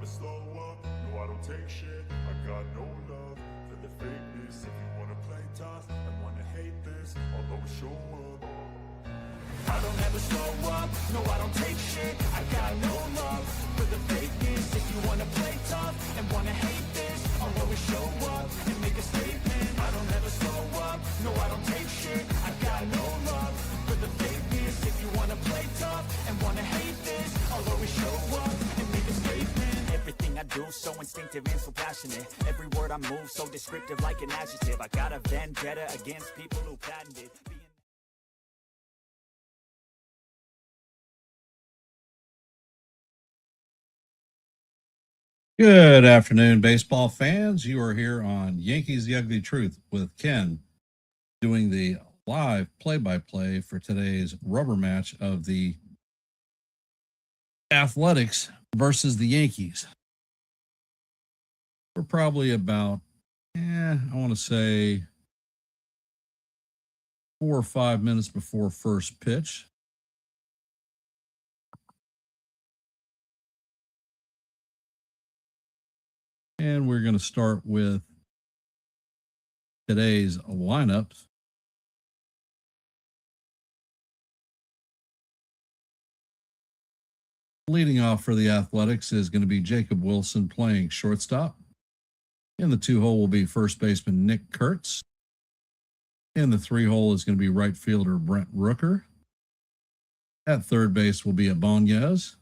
slow up, no I don't take shit. I got no love for the fakeness. If you wanna play tough and wanna hate this, I'll always show up. I don't ever slow up, no I don't take shit. I got no love for the fakeness. If you wanna play tough and wanna hate this, I'll always show up and make a statement. I don't ever slow up, no I don't take shit. I got no love for the fakeness. If you wanna play tough and wanna hate this, I'll always show up and make a statement. Everything I do so instinctive and so passionate. Every word I move so descriptive like an adjective. I got a vendetta against people who patented Good afternoon, baseball fans. You are here on Yankees The Ugly Truth with Ken, doing the live play-by-play for today's rubber match of the Athletics versus the Yankees. We're probably about, I want to say 4 or 5 minutes before first pitch. And we're going to start with today's lineups. Leading off for the Athletics is going to be Jacob Wilson playing shortstop. In the 2-hole will be first baseman Nick Kurtz. In the 3-hole is going to be right fielder Brent Rooker. At third base will be Ibanez.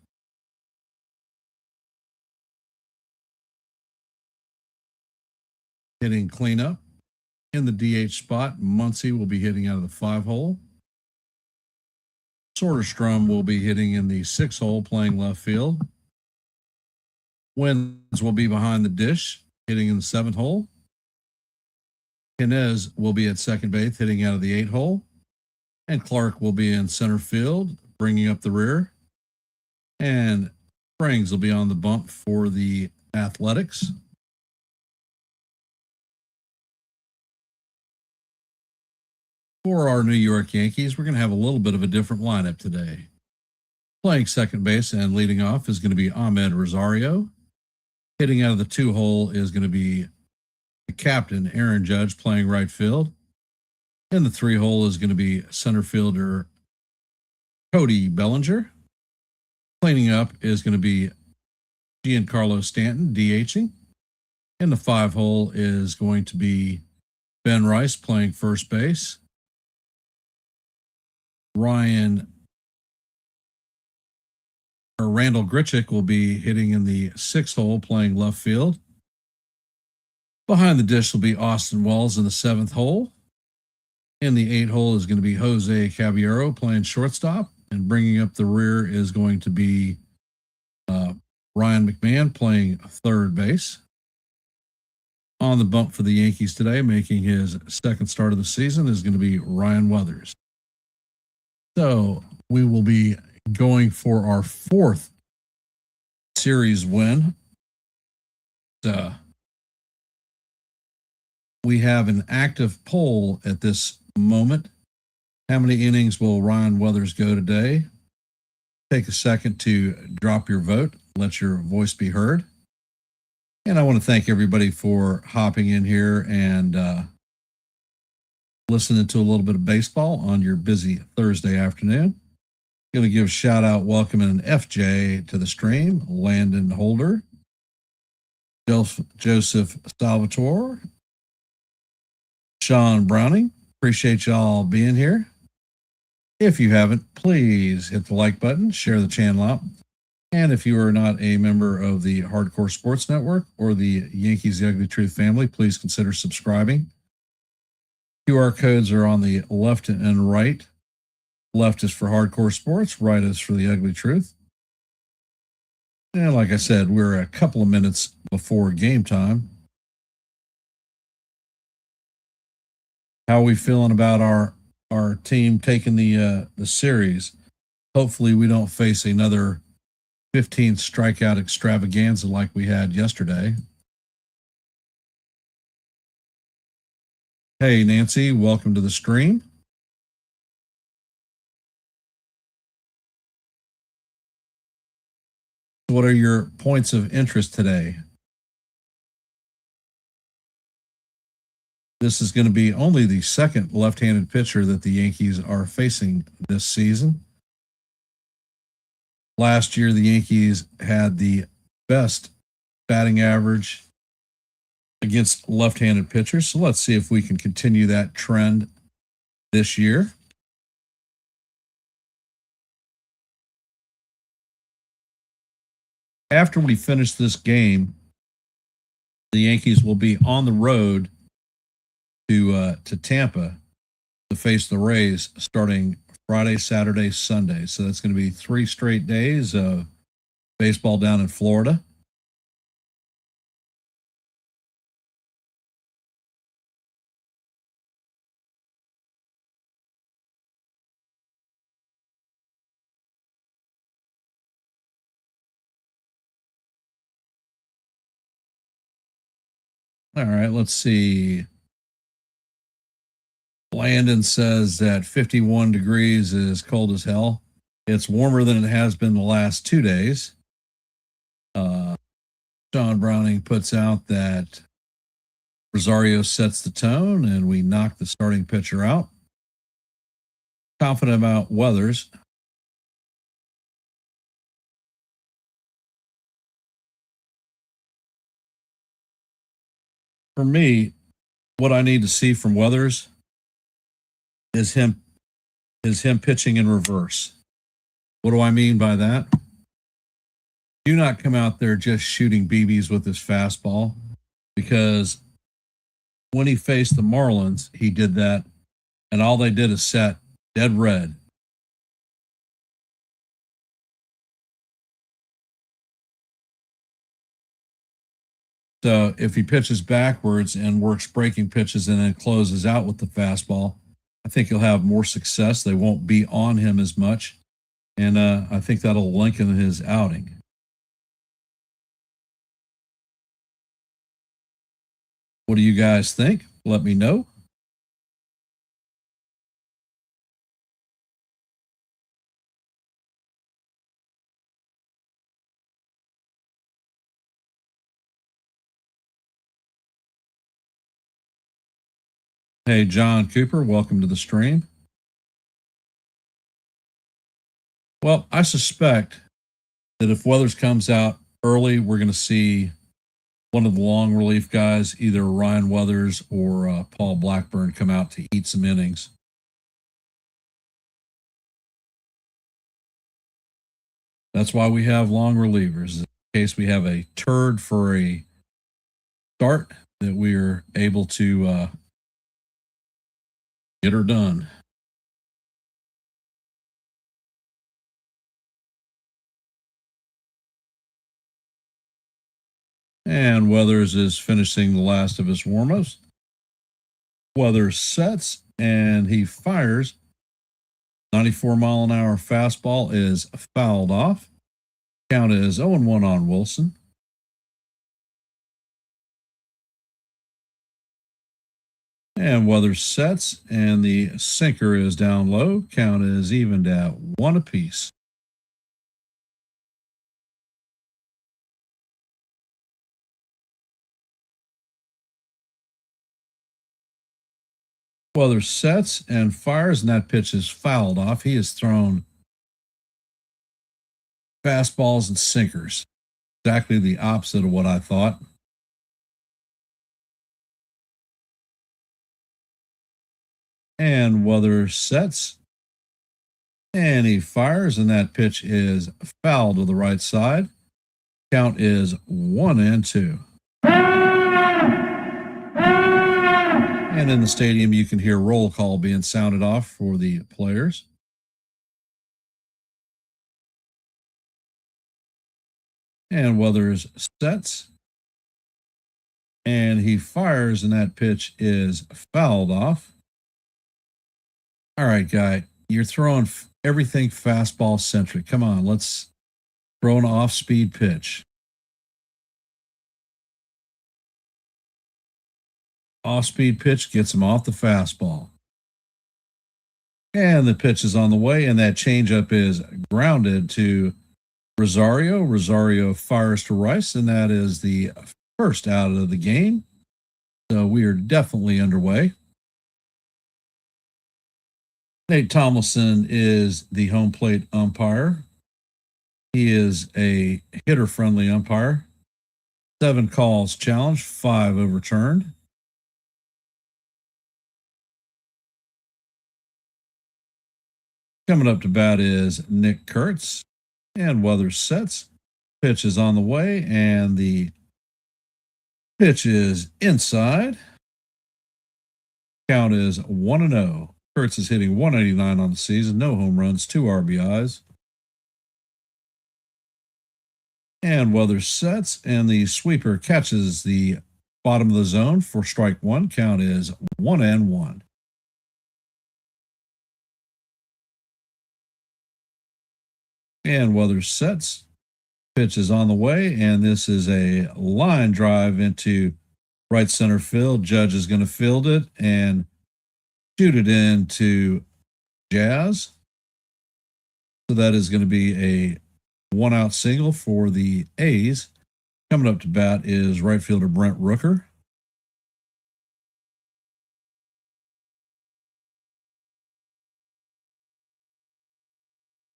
Hitting cleanup. In the DH spot, Muncy will be hitting out of the 5-hole. Soderstrom will be hitting in the 6-hole, playing left field. Wins will be behind the dish, hitting in the 7th hole. Inez will be at second base, hitting out of the 8-hole. And Clark will be in center field, bringing up the rear. And Springs will be on the bump for the Athletics. For our New York Yankees, we're going to have a little bit of a different lineup today. Playing second base and leading off is going to be Ahmed Rosario. Hitting out of the 2-hole is going to be the captain, Aaron Judge, playing right field. In the 3-hole is going to be center fielder Cody Bellinger. Cleaning up is going to be Giancarlo Stanton, DHing. In the 5-hole is going to be Ben Rice playing first base. Randall Grichuk will be hitting in the 6-hole, playing left field. Behind the dish will be Austin Wells in the 7th hole. In the 8-hole is going to be Jose Caballero playing shortstop, and bringing up the rear is going to be Ryan McMahon playing third base. On the bump for the Yankees today, making his second start of the season, is going to be Ryan Weathers. So we will be going for our 4th series win. We have an active poll at this moment. How many innings will Ryan Weathers go today? Take a second to drop your vote. Let your voice be heard. And I want to thank everybody for hopping in here and listening to a little bit of baseball on your busy Thursday afternoon. Going to give a shout out, welcoming an FJ to the stream, Landon Holder, Joseph Salvatore, Sean Browning. Appreciate y'all being here. If you haven't, please hit the like button, share the channel out. And if you are not a member of the Hardcore Sports Network or the Yankees The Ugly Truth family, please consider subscribing. QR codes are on the left and right. Left is for Hardcore Sports, right is for The Ugly Truth. And like I said, we're a couple of minutes before game time. How are we feeling about our team taking the series? Hopefully we don't face another 15 strikeout extravaganza like we had yesterday. Hey, Nancy, welcome to the stream. what are your points of interest today? This is going to be only the second left-handed pitcher that the Yankees are facing this season. Last year, the Yankees had the best batting average against left-handed pitchers. So let's see if we can continue that trend this year. After we finish this game, the Yankees will be on the road to Tampa to face the Rays starting Friday, Saturday, Sunday. So that's going to be 3 straight days of baseball down in Florida. All right, let's see. Landon says that 51 degrees is cold as hell. It's warmer than it has been the last 2 days. Sean Browning puts out that Rosario sets the tone and we knock the starting pitcher out. Confident about Weathers. For me, what I need to see from Weathers is him pitching in reverse. What do I mean by that? Do not come out there just shooting BBs with his fastball, because when he faced the Marlins, he did that, and all they did is set dead red. So if he pitches backwards and works breaking pitches and then closes out with the fastball, I think he'll have more success. They won't be on him as much. And I think that'll lengthen his outing. What do you guys think? Let me know. Hey, John Cooper, welcome to the stream. Well, I suspect that if Weathers comes out early, we're going to see one of the long relief guys, either Ryan Weathers or Paul Blackburn, come out to eat some innings. That's why we have long relievers. In case we have a turd for a start, that we are able to get her done. And Weathers is finishing the last of his warm-ups. Weathers sets and he fires. 94-mile-an-hour fastball is fouled off. Count is 0-1 on Wilson. And Weathers sets, and the sinker is down low. Count is evened at 1 apiece. Weathers sets and fires, and that pitch is fouled off. He has thrown fastballs and sinkers. Exactly the opposite of what I thought. And Weathers sets, and he fires, and that pitch is fouled to the right side. Count is 1-2. And in the stadium, you can hear roll call being sounded off for the players. And Weathers sets, and he fires, and that pitch is fouled off. All right, guy, you're throwing everything fastball centric. Come on, let's throw an off-speed pitch. Off-speed pitch gets him off the fastball. And the pitch is on the way, and that changeup is grounded to Rosario fires to Rice, and that is the first out of the game. So we are definitely underway. Nate Tomlinson is the home plate umpire. He is a hitter-friendly umpire. 7 calls challenged, 5 overturned. Coming up to bat is Nick Kurtz, and weather sets. Pitch is on the way, and the pitch is inside. Count is 1-0. Kurtz is hitting 189 on the season, no home runs, 2 RBIs. And weather sets, and the sweeper catches the bottom of the zone for strike 1. Count is 1-1. And weather sets. Pitch is on the way, and this is a line drive into right center field. Judge is going to field it and shoot it into Jazz. So that is going to be a 1-out single for the A's. Coming up to bat is right fielder Brent Rooker.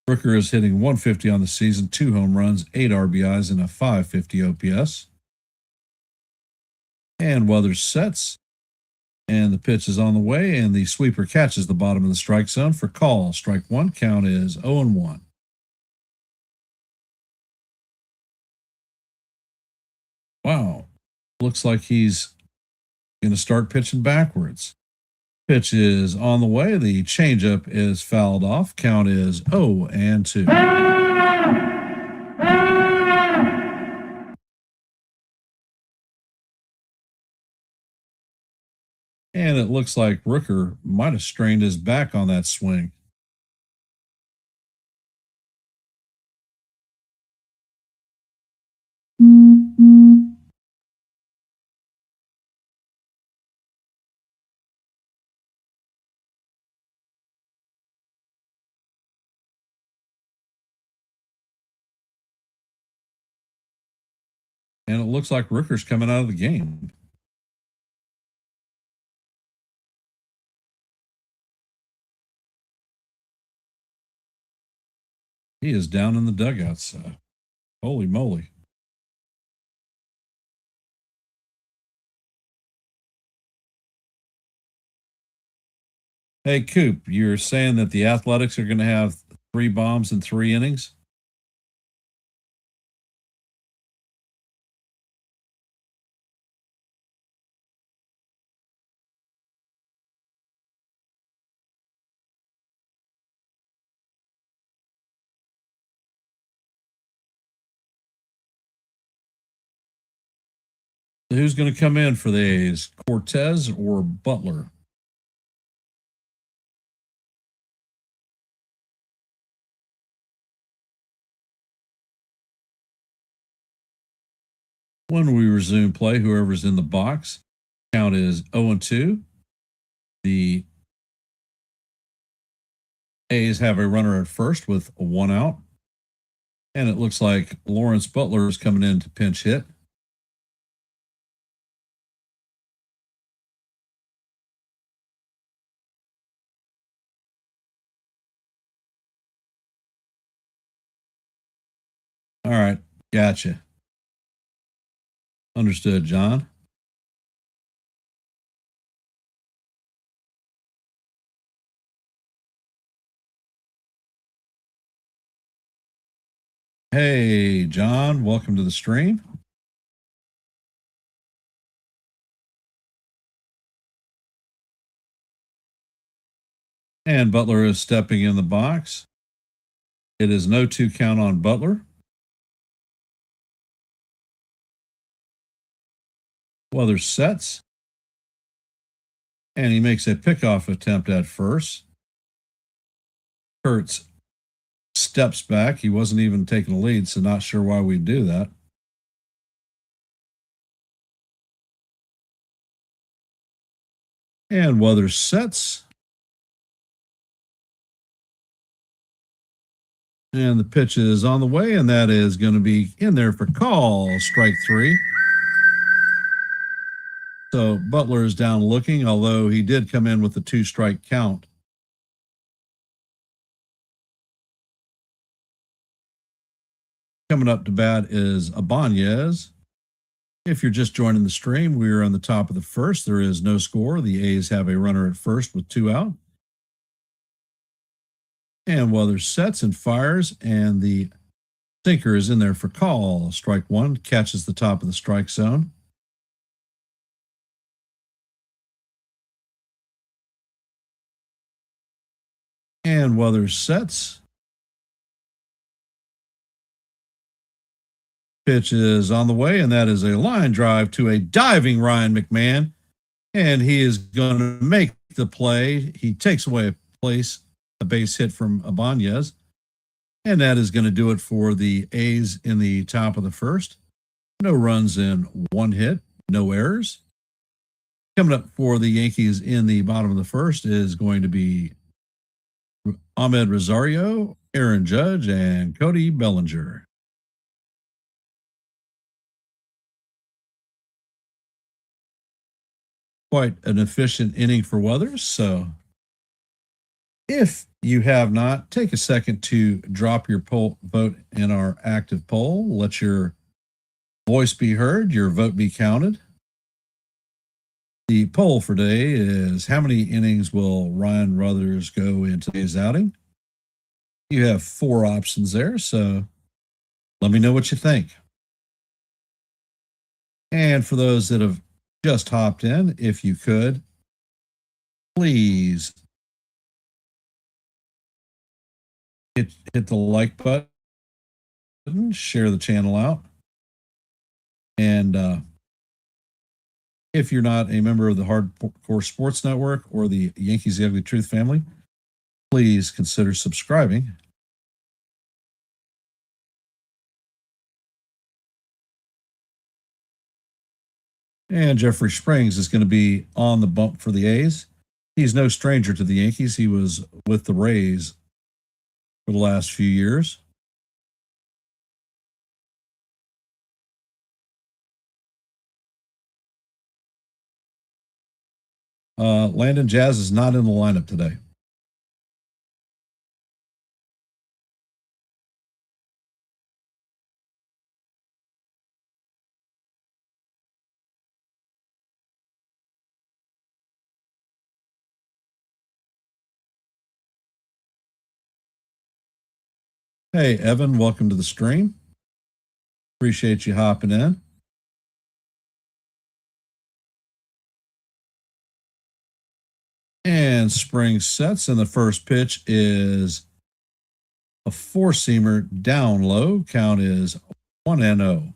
Rooker is hitting 150 on the season, 2 home runs, 8 RBIs, and a 550 OPS. And weather sets, and the pitch is on the way, and the sweeper catches the bottom of the strike zone for call. Strike 1. Count is 0-1. Wow. Looks like he's going to start pitching backwards. Pitch is on the way. The changeup is fouled off. Count is 0-2. And it looks like Rooker might have strained his back on that swing. And it looks like Rooker's coming out of the game. He is down in the dugouts. Holy moly. Hey, Coop, you're saying that the Athletics are going to have 3 bombs in 3 innings? So who's going to come in for the A's? Cortez or Butler? When we resume play, whoever's in the box, count is 0-2. The A's have a runner at first with 1 out. And it looks like Lawrence Butler is coming in to pinch hit. All right. Gotcha. Understood, John. Hey, John. Welcome to the stream. And Butler is stepping in the box. It is no 2 count on Butler. Weather sets. And he makes a pickoff attempt at first. Kurtz steps back. He wasn't even taking a lead, so not sure why we'd do that. And weather sets. And the pitch is on the way, and that is going to be in there for call, strike three. So Butler is down looking, although he did come in with a 2-strike count. Coming up to bat is Ibanez. If you're just joining the stream, we are on the top of the first. There is no score. The A's have a runner at first with 2 out. And Weathers sets and fires, and the sinker is in there for call. Strike one, catches the top of the strike zone. And Weathers sets. Pitch is on the way, and that is a line drive to a diving Ryan McMahon. And he is going to make the play. He takes away a base hit from Ibanez. And that is going to do it for the A's in the top of the first. No runs in 1 hit, no errors. Coming up for the Yankees in the bottom of the first is going to be Ahmed Rosario, Aaron Judge, and Cody Bellinger. Quite an efficient inning for Weathers. So if you have not, take a second to drop your vote in our active poll. Let your voice be heard, your vote be counted. The poll for today is: how many innings will Ryan Weathers go in today's outing? You have 4 options there, so let me know what you think. And for those that have just hopped in, if you could, please hit the like button, share the channel out. And if you're not a member of the Hardcore Sports Network or the Yankees The Ugly Truth family, please consider subscribing. And Jeffrey Springs is going to be on the bump for the A's. He's no stranger to the Yankees. He was with the Rays for the last few years. Landon Jazz is not in the lineup today. Hey, Evan, welcome to the stream. Appreciate you hopping in. And Springs sets, and the first pitch is a 4-seamer down low. Count is 1-0.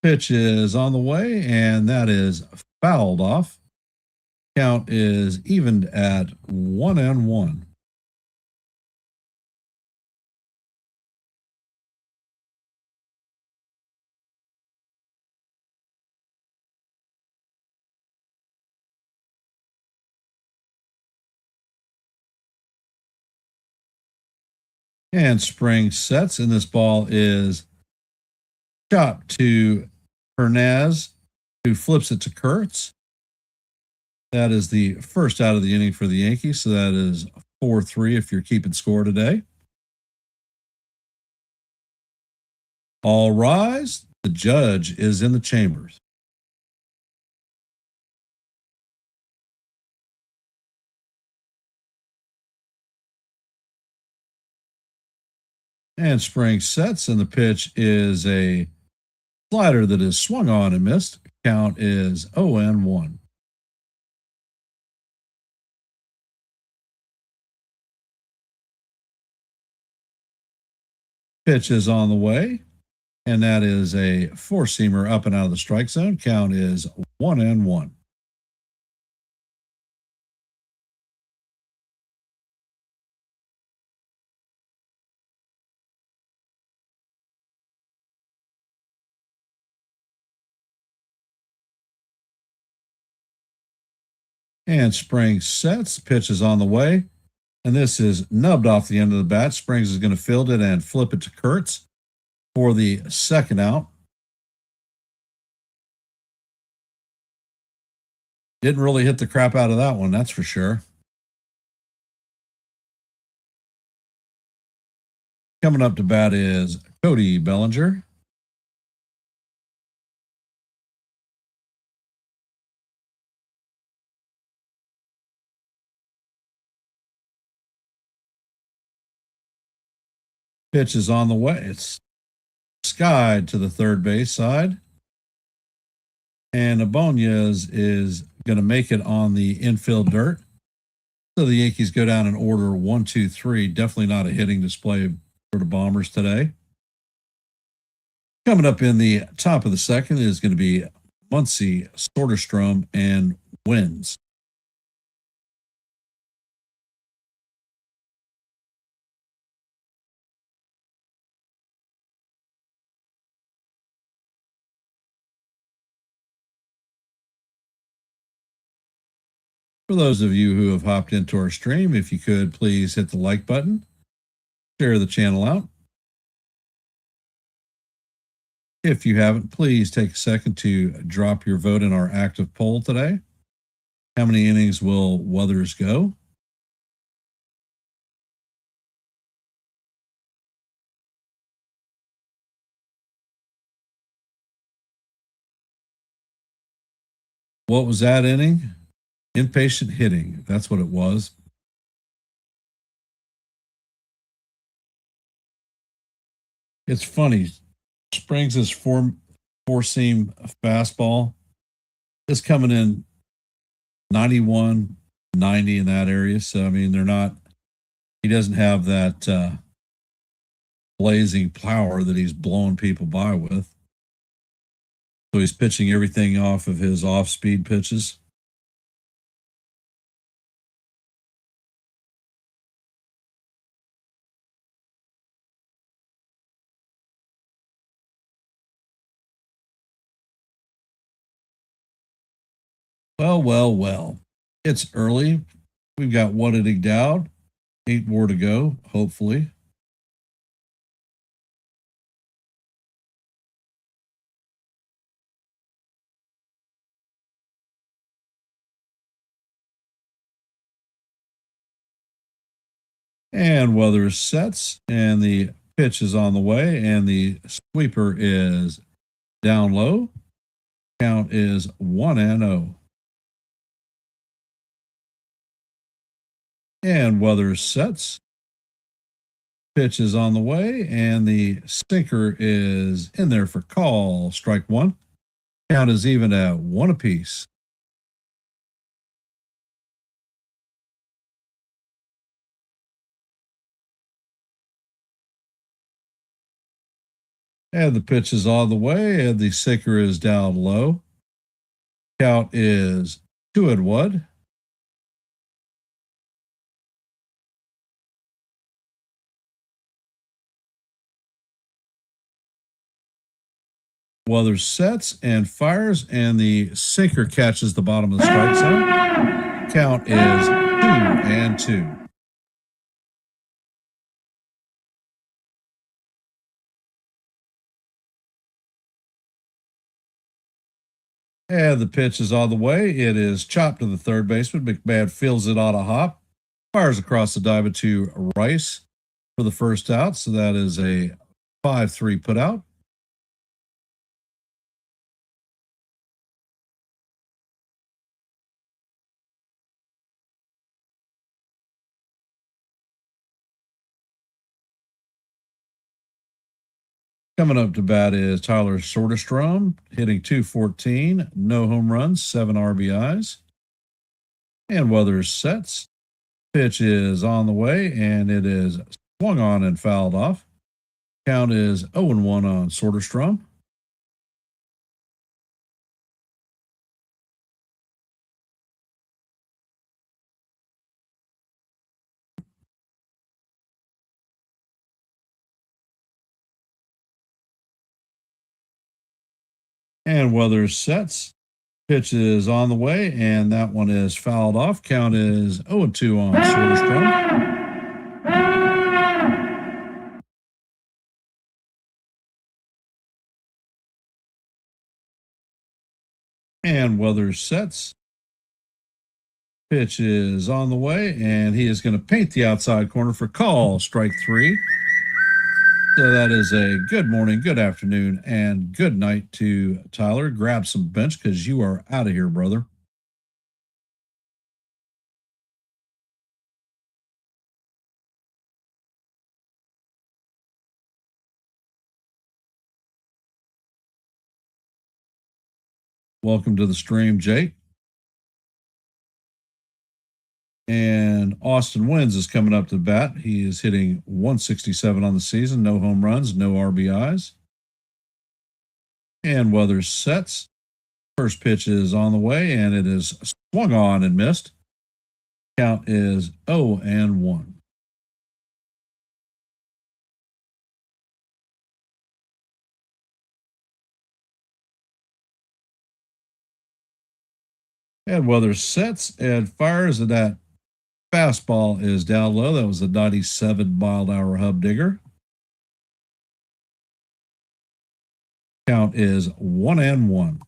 Pitch is on the way, and that is fouled off. Count is evened at 1-1. And Spring sets, and this ball is chopped to Hernaz, who flips it to Kurtz. That is the first out of the inning for the Yankees. So that is 4-3 if you're keeping score today. All rise. The judge is in the chambers. And Spring sets, and the pitch is a slider that is swung on and missed. Count is 0-1. Pitch is on the way, and that is a 4-seamer up and out of the strike zone. Count is 1-1. And Spring sets, pitch is on the way, And this is nubbed off the end of the bat. Springs is going to field it and flip it to Kurtz for the second out. Didn't really hit the crap out of that one, that's for sure. Coming up to bat is Cody Bellinger. Pitch is on the way. It's skied to the third base side. And Abonez is going to make it on the infield dirt. So the Yankees go down in order 1, 2, 3. Definitely not a hitting display for the Bombers today. Coming up in the top of the second is going to be Muncy, Soderstrom, and Wins. For those of you who have hopped into our stream, if you could please hit the like button, share the channel out. If you haven't, please take a second to drop your vote in our active poll today. How many innings will Weathers go? What was that inning? Impatient hitting. That's what it was. It's funny. Springs' four-seam fastball is coming in 91, 90 in that area. So, I mean, he doesn't have that blazing power that he's blowing people by with. So he's pitching everything off of his off-speed pitches. Well. It's early. We've got one inning down, 8 more to go, hopefully. And Weathers sets, and the pitch is on the way, and the sweeper is down low. Count is 1-0. And Weathers sets. Pitch is on the way, and the sinker is in there for call. Strike one. Count is even at 1 apiece. And the pitch is on the way, and the sinker is down low. Count is 2-1. Weathers sets and fires, and the sinker catches the bottom of the strike zone. Count is 2-2. And the pitch is on the way. It is chopped to the third baseman. McMahon fields it on a hop, fires across the diamond to Rice for the first out. So that is a 5-3 put out. Coming up to bat is Tyler Soderstrom, hitting .214, no home runs, 7 RBIs. And Weathers sets. Pitch is on the way, and it is swung on and fouled off. Count is 0-1 on Soderstrom. And Weathers sets. Pitch is on the way, and that one is fouled off. Count is 0-2 on Soderstrom. And Weathers sets. Pitch is on the way, and he is going to paint the outside corner for call, strike 3. So that is a good morning, good afternoon, and good night to Tyler. Grab some bench because you are out of here, brother. Welcome to the stream, Jake. And Austin Wins is coming up to bat. He is hitting 167 on the season. No home runs, no RBIs. And Weathers sets. First pitch is on the way, and it is swung on and missed. Count is 0-1. And Weathers sets and fires, and that fastball is down low. That was a 97-mile-an-hour hub digger. Count is 1-1.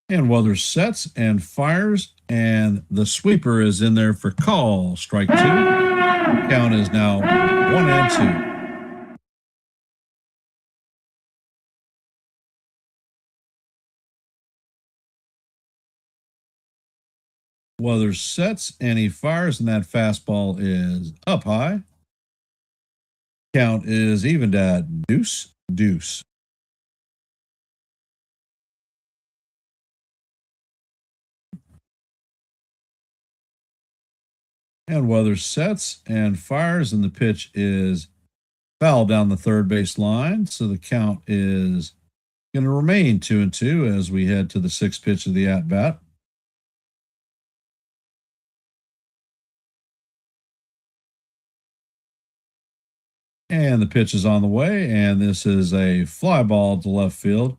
And Weathers sets and fires, and the sweeper is in there for call, strike 2. Count is now 1-2. Weathers sets and he fires, and that fastball is up high. Count is evened at deuce. And Weathers sets and fires, and the pitch is foul down the third base line. So the count is going to remain 2-2 as we head to the sixth pitch of the at bat. And the pitch is on the way, and this is a fly ball to left field.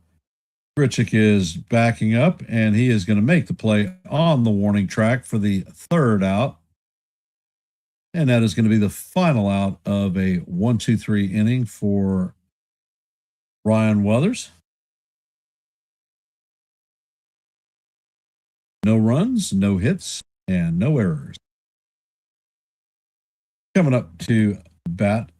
Grichuk is backing up, and he is going to make the play on the warning track for the third out. And that is going to be the final out of a 1-2-3 inning for Ryan Weathers. No runs, no hits, and no errors. Coming up to bat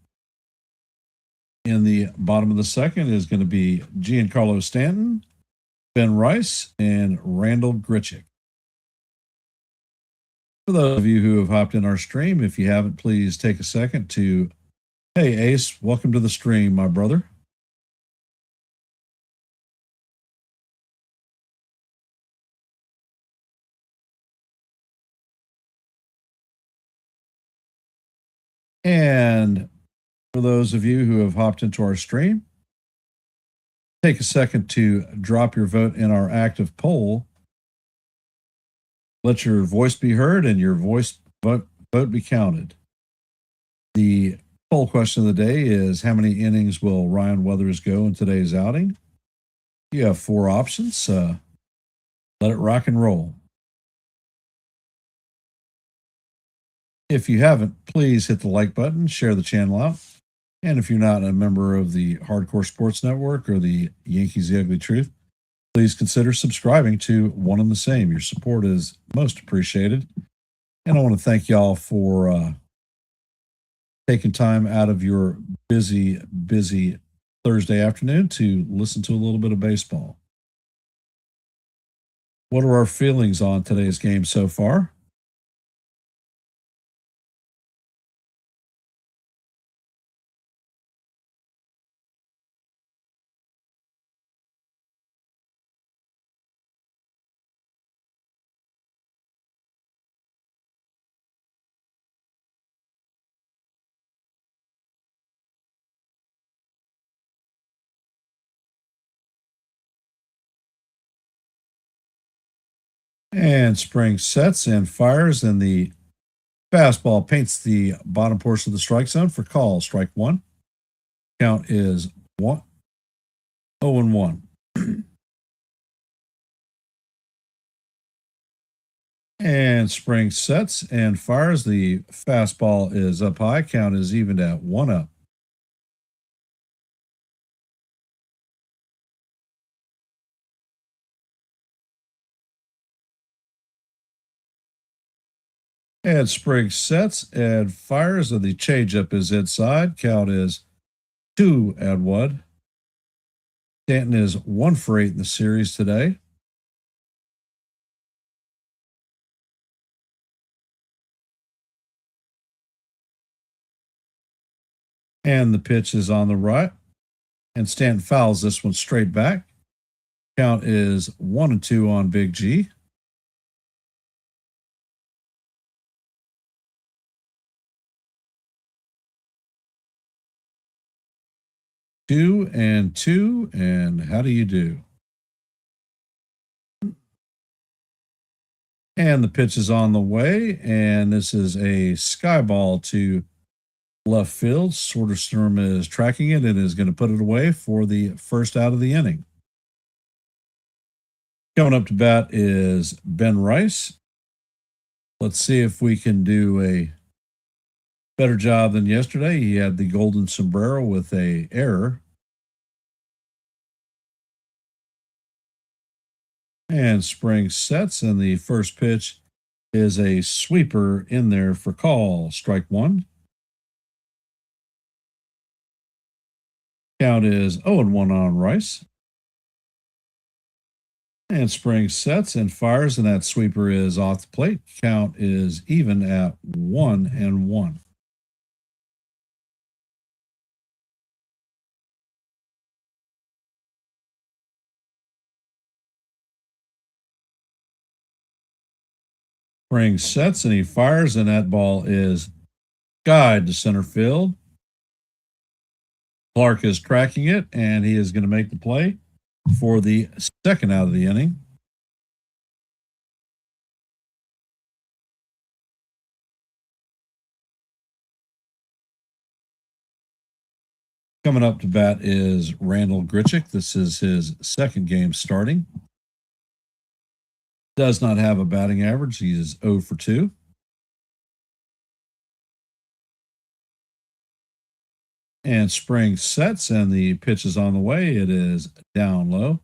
in the bottom of the second is going to be Giancarlo Stanton, Ben Rice, and Randall Grichuk. For those of you who have hopped in our stream, if you haven't, please take a second to, hey, Ace, welcome to the stream, my brother. And for those of you who have hopped into our stream, take a second to drop your vote in our active poll. Let your voice be heard and your vote be counted. The poll question of the day is, how many innings will Ryan Weathers go in today's outing? You have 4 options. Let it rock and roll. If you haven't, please hit the like button, share the channel out. And if you're not a member of the Hardcore Sports Network or the Yankees The Ugly Truth, please consider subscribing to one and the same. Your support is most appreciated. And I want to thank y'all for taking time out of your busy Thursday afternoon to listen to a little bit of baseball. What are our feelings on today's game so far? And Spring sets and fires, and the fastball paints the bottom portion of the strike zone for call, strike 1. Count is 0-1. And Spring sets and fires. The fastball is up high. Count is evened at 1-up. And Spriggs sets and fires, and the changeup is inside. Count is 2-1. Stanton is 1 for 8 in the series today. And the pitch is on the right. And Stanton fouls this one straight back. Count is 1-2 on Big G. Two and two, and how do you do? And the pitch is on the way, and this is a sky ball to left field. Soderstrom is tracking it and is going to put it away for the first out of the inning. Coming up to bat is Ben Rice. Let's see if we can do a better job than yesterday. He had the golden sombrero with a error. And Spring sets, and the first pitch is a sweeper in there for call. Strike one. Count is 0-1 on Rice. And Spring sets and fires, and that sweeper is off the plate. Count is even at 1-1. Spring sets and he fires, and that ball is skied to center field. Clark is tracking it, and he is going to make the play for the second out of the inning. Coming up to bat is Randall Grichuk. This is his second game starting. Does not have a batting average. He is 0 for 2. And Spring sets, and the pitch is on the way. It is down low.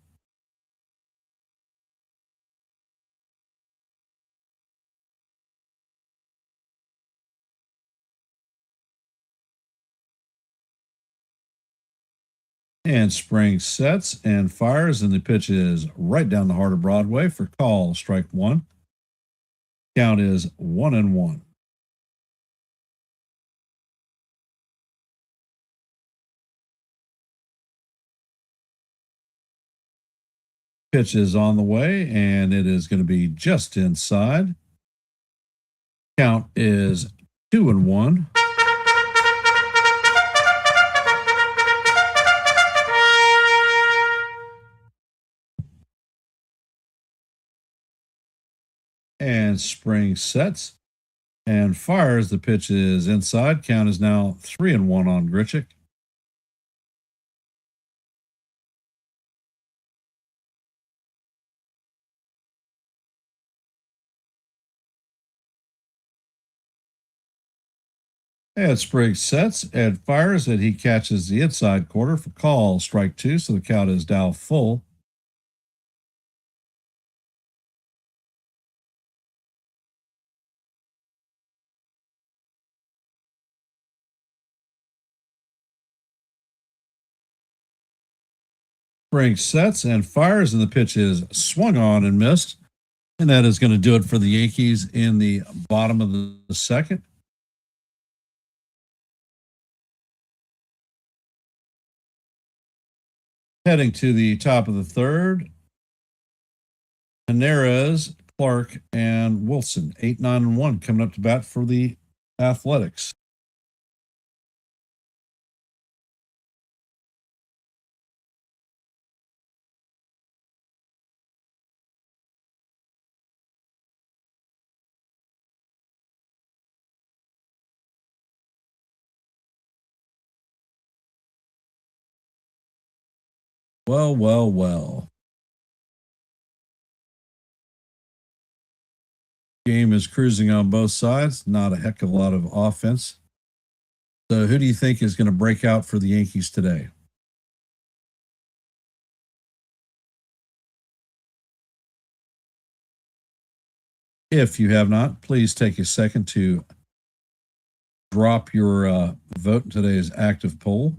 And Spring sets and fires, and the pitch is right down the heart of Broadway for call. Strike one. Count is 1-1. Pitch is on the way, and it is going to be just inside. Count is 2-1. And Spring sets and fires. The pitch is inside. Count is now 3-1 on Grichuk. And Spriggs sets and fires, and he catches the inside corner for call. Strike two, so the count is now full. Spriggs sets and fires, and the pitch is swung on and missed. And that is going to do it for the Yankees in the bottom of the second. Heading to the top of the third, Henares, Clark, and Wilson, 8, 9, and 1, coming up to bat for the Athletics. Well. Game is cruising on both sides. Not a heck of a lot of offense. So who do you think is going to break out for the Yankees today? If you have not, please take a second to drop your vote in today's active poll.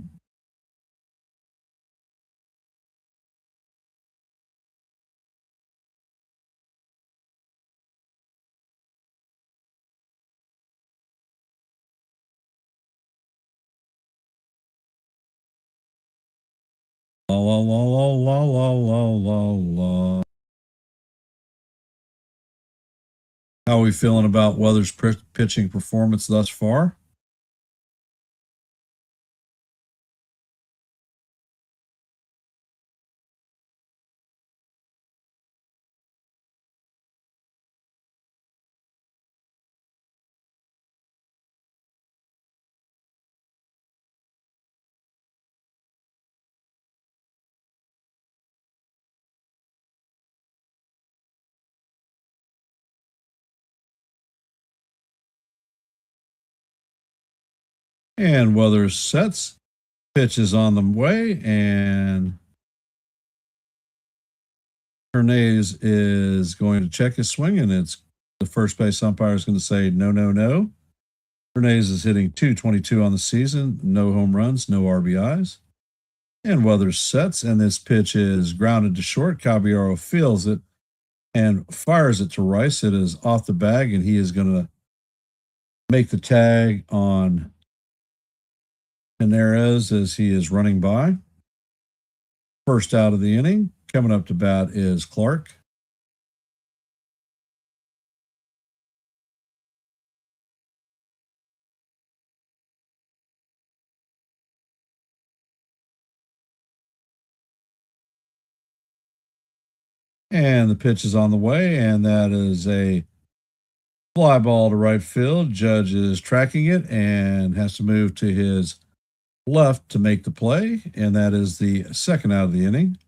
La la la la la la la la. How are we feeling about Weather's pitching performance thus far? And Weather sets, pitch is on the way, and Hernandez is going to check his swing, and it's the first base umpire is going to say no, no, no. Hernandez is hitting .222 on the season, no home runs, no RBIs. And Weather sets, and this pitch is grounded to short. Caballero feels it and fires it to Rice. It is off the bag, and he is going to make the tag on Hernandez as he is running by. First out of the inning. Coming up to bat is Clark. And the pitch is on the way, and that is a fly ball to right field. Judge is tracking it and has to move to his left to make the play, and that is the second out of the inning.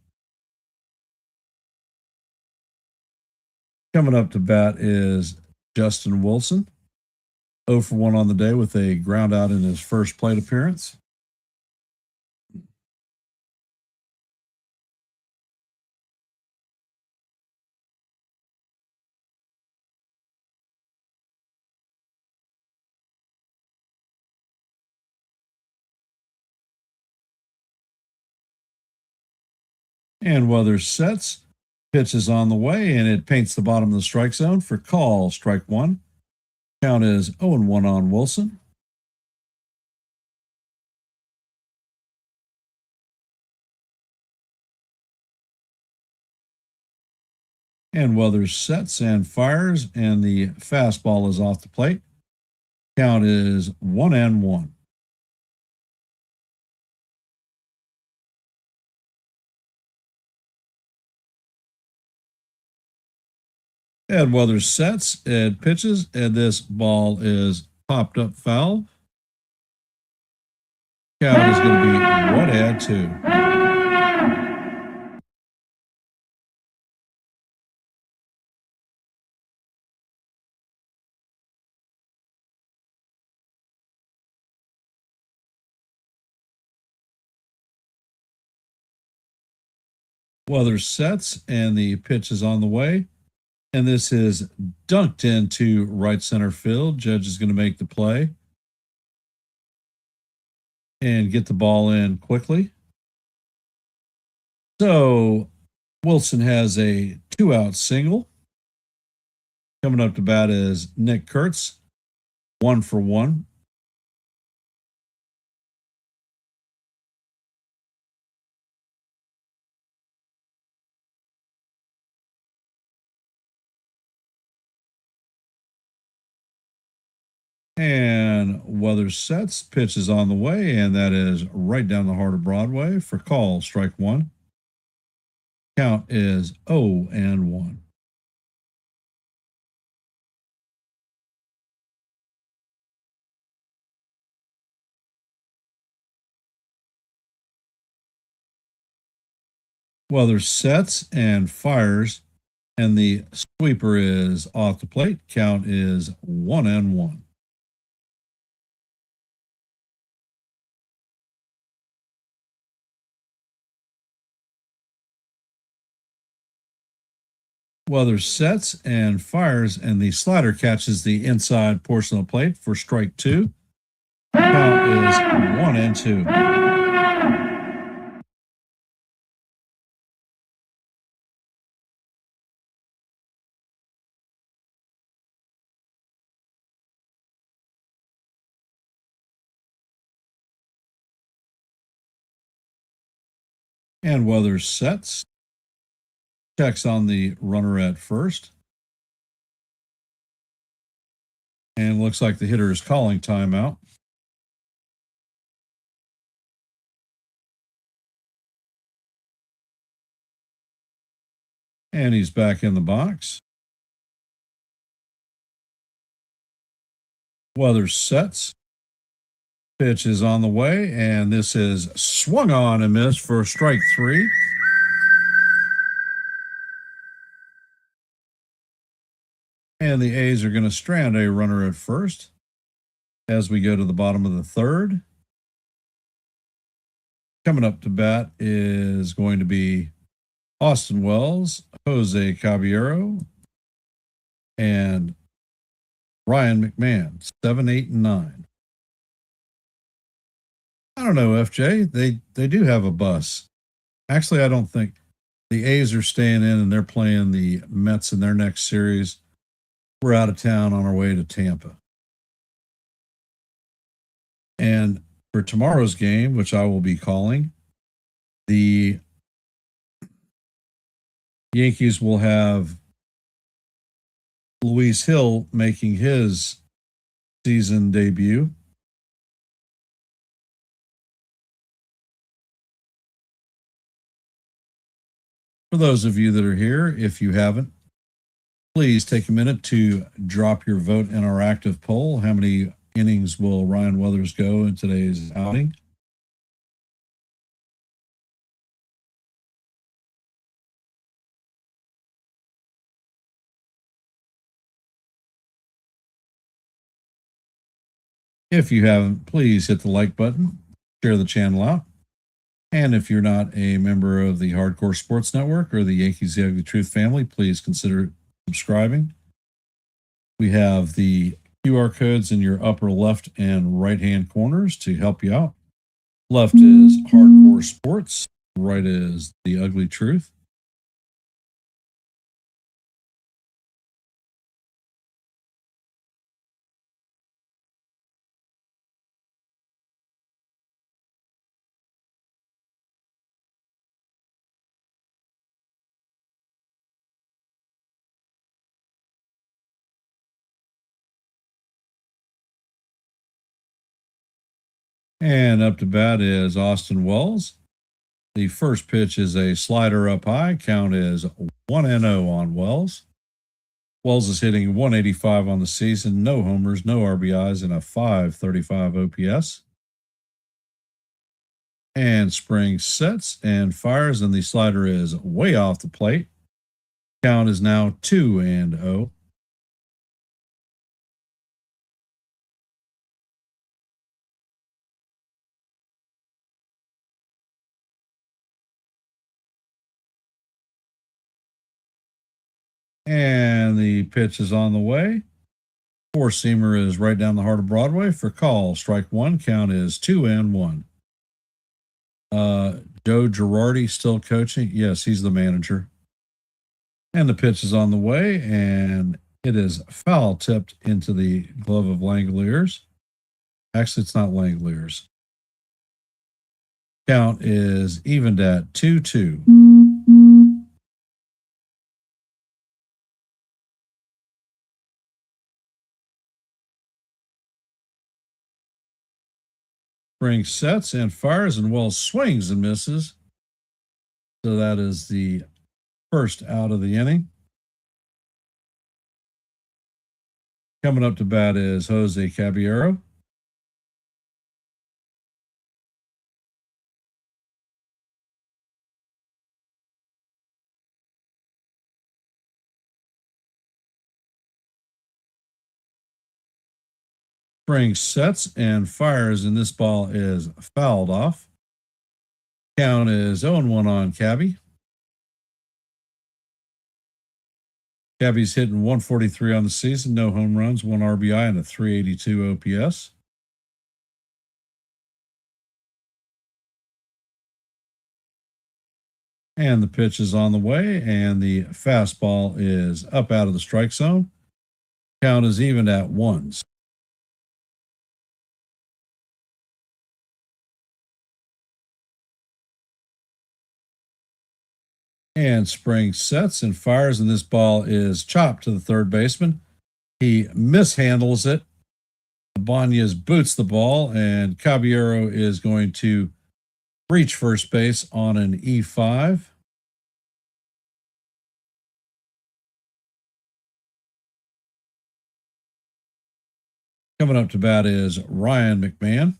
Coming up to bat is Justin Wilson, 0 for 1 on the day with a ground out in his first plate appearance. And Weather sets, pitch is on the way, and it paints the bottom of the strike zone for call, strike one. Count is 0-1 on Wilson. And Weather sets and fires, and the fastball is off the plate. Count is 1-1. And Weather sets and pitches, and this ball is popped up foul. Count is going to be 1-2. Weather sets, and the pitch is on the way. And this is dunked into right center field. Judge is going to make the play and get the ball in quickly. So Wilson has a 2-out single. Coming up to bat is Nick Kurtz, 1 for 1. And Weather sets, pitch is on the way, and that is right down the heart of Broadway for call, strike one. Count is 0-1. Weather sets and fires, and the sweeper is off the plate. Count is 1-1. Weather sets and fires, and the slider catches the inside portion of the plate for strike two. Count is 1-2. And Weather sets, checks on the runner at first, and looks like the hitter is calling timeout. And he's back in the box. Weather sets. Pitch is on the way, and this is swung on and missed for strike three. And the A's are going to strand a runner at first as we go to the bottom of the third. Coming up to bat is going to be Austin Wells, Jose Caballero, and Ryan McMahon, 7, 8, and 9. I don't know, FJ. They do have a bus. Actually, I don't think the A's are staying in and they're playing the Mets in their next series. We're out of town on our way to Tampa. And for tomorrow's game, which I will be calling, the Yankees will have Luis Hill making his season debut. For those of you that are here, if you haven't, please take a minute to drop your vote in our active poll. How many innings will Ryan Weathers go in today's outing? If you haven't, please hit the like button, share the channel out. And if you're not a member of the Hardcore Sports Network or the Yankees The Ugly Truth family, please consider subscribing. We have the QR codes in your upper left and right hand corners to help you out. Left is Hardcore Sports, right is The Ugly Truth. And up to bat is Austin Wells. The first pitch is a slider up high. Count is 1-0 on Wells. Wells is hitting 185 on the season, no homers, no RBIs, and a 535 OPS. And Spring sets and fires, and the slider is way off the plate. Count is now 2-0. And the pitch is on the way. Four-seamer is right down the heart of Broadway for call. Strike one. Count is 2-1. Joe Girardi still coaching? Yes, he's the manager. And the pitch is on the way, and it is foul tipped into the glove of Langoliers. Actually, it's not Langoliers. Count is evened at 2-2. Spring sets and fires, and Wells swings and misses. So that is the first out of the inning. Coming up to bat is Jose Caballero. Spring sets and fires, and this ball is fouled off. Count is 0-1 on Cabby. Cabby's hitting 143 on the season, no home runs, 1 RBI, and a 382 OPS. And the pitch is on the way, and the fastball is up out of the strike zone. Count is even at 1s. And Spring sets and fires, and this ball is chopped to the third baseman. He mishandles it. Ibanez boots the ball, and Caballero is going to reach first base on an E5. Coming up to bat is Ryan McMahon.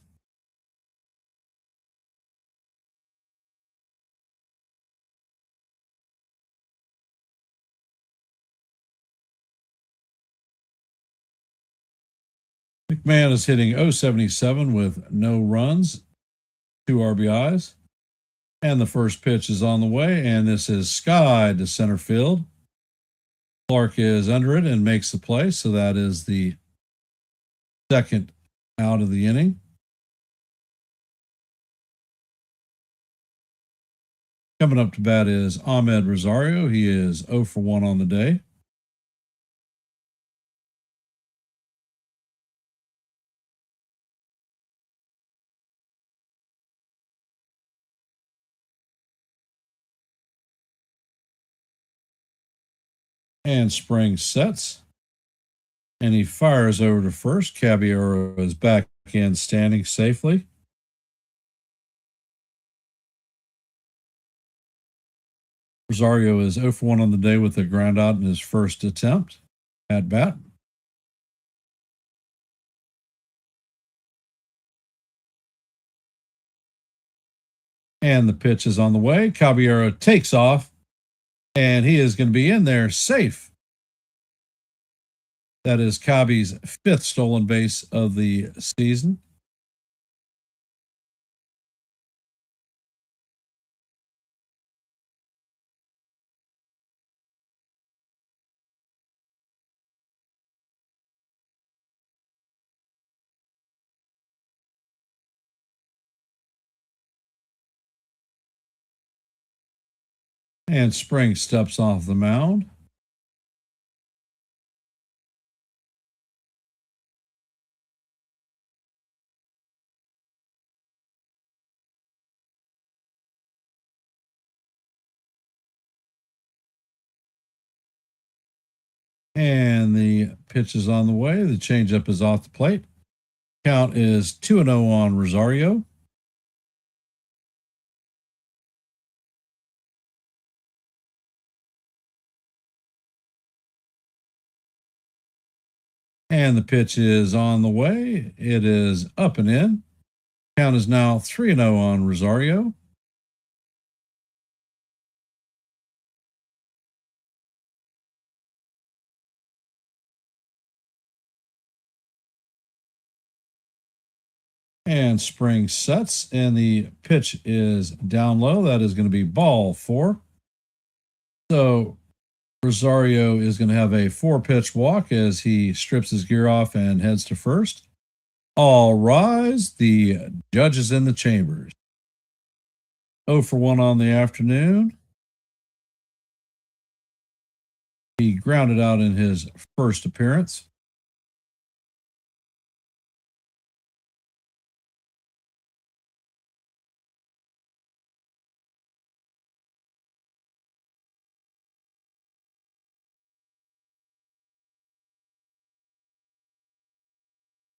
McMahon is hitting 077 with no runs, 2 RBIs. And the first pitch is on the way, and this is skied to center field. Clark is under it and makes the play, so that is the second out of the inning. Coming up to bat is Ahmed Rosario. He is 0 for 1 on the day. And Spring sets. And he fires over to first. Caballero is back in standing safely. Rosario is 0 for 1 on the day with a ground out in his first attempt at bat. And the pitch is on the way. Caballero takes off, and he is going to be in there safe. That is Cabby's 5th stolen base of the season. And Spring steps off the mound. And the pitch is on the way. The changeup is off the plate. Count is 2-0 on Rosario. And the pitch is on the way. It is up and in. Count is now 3-0 on Rosario. And Spring sets, and the pitch is down low. That is going to be ball 4. So Rosario is going to have a 4-pitch walk as he strips his gear off and heads to first. All rise. The judge is in the chambers. 0 for 1 on the afternoon. He grounded out in his first appearance.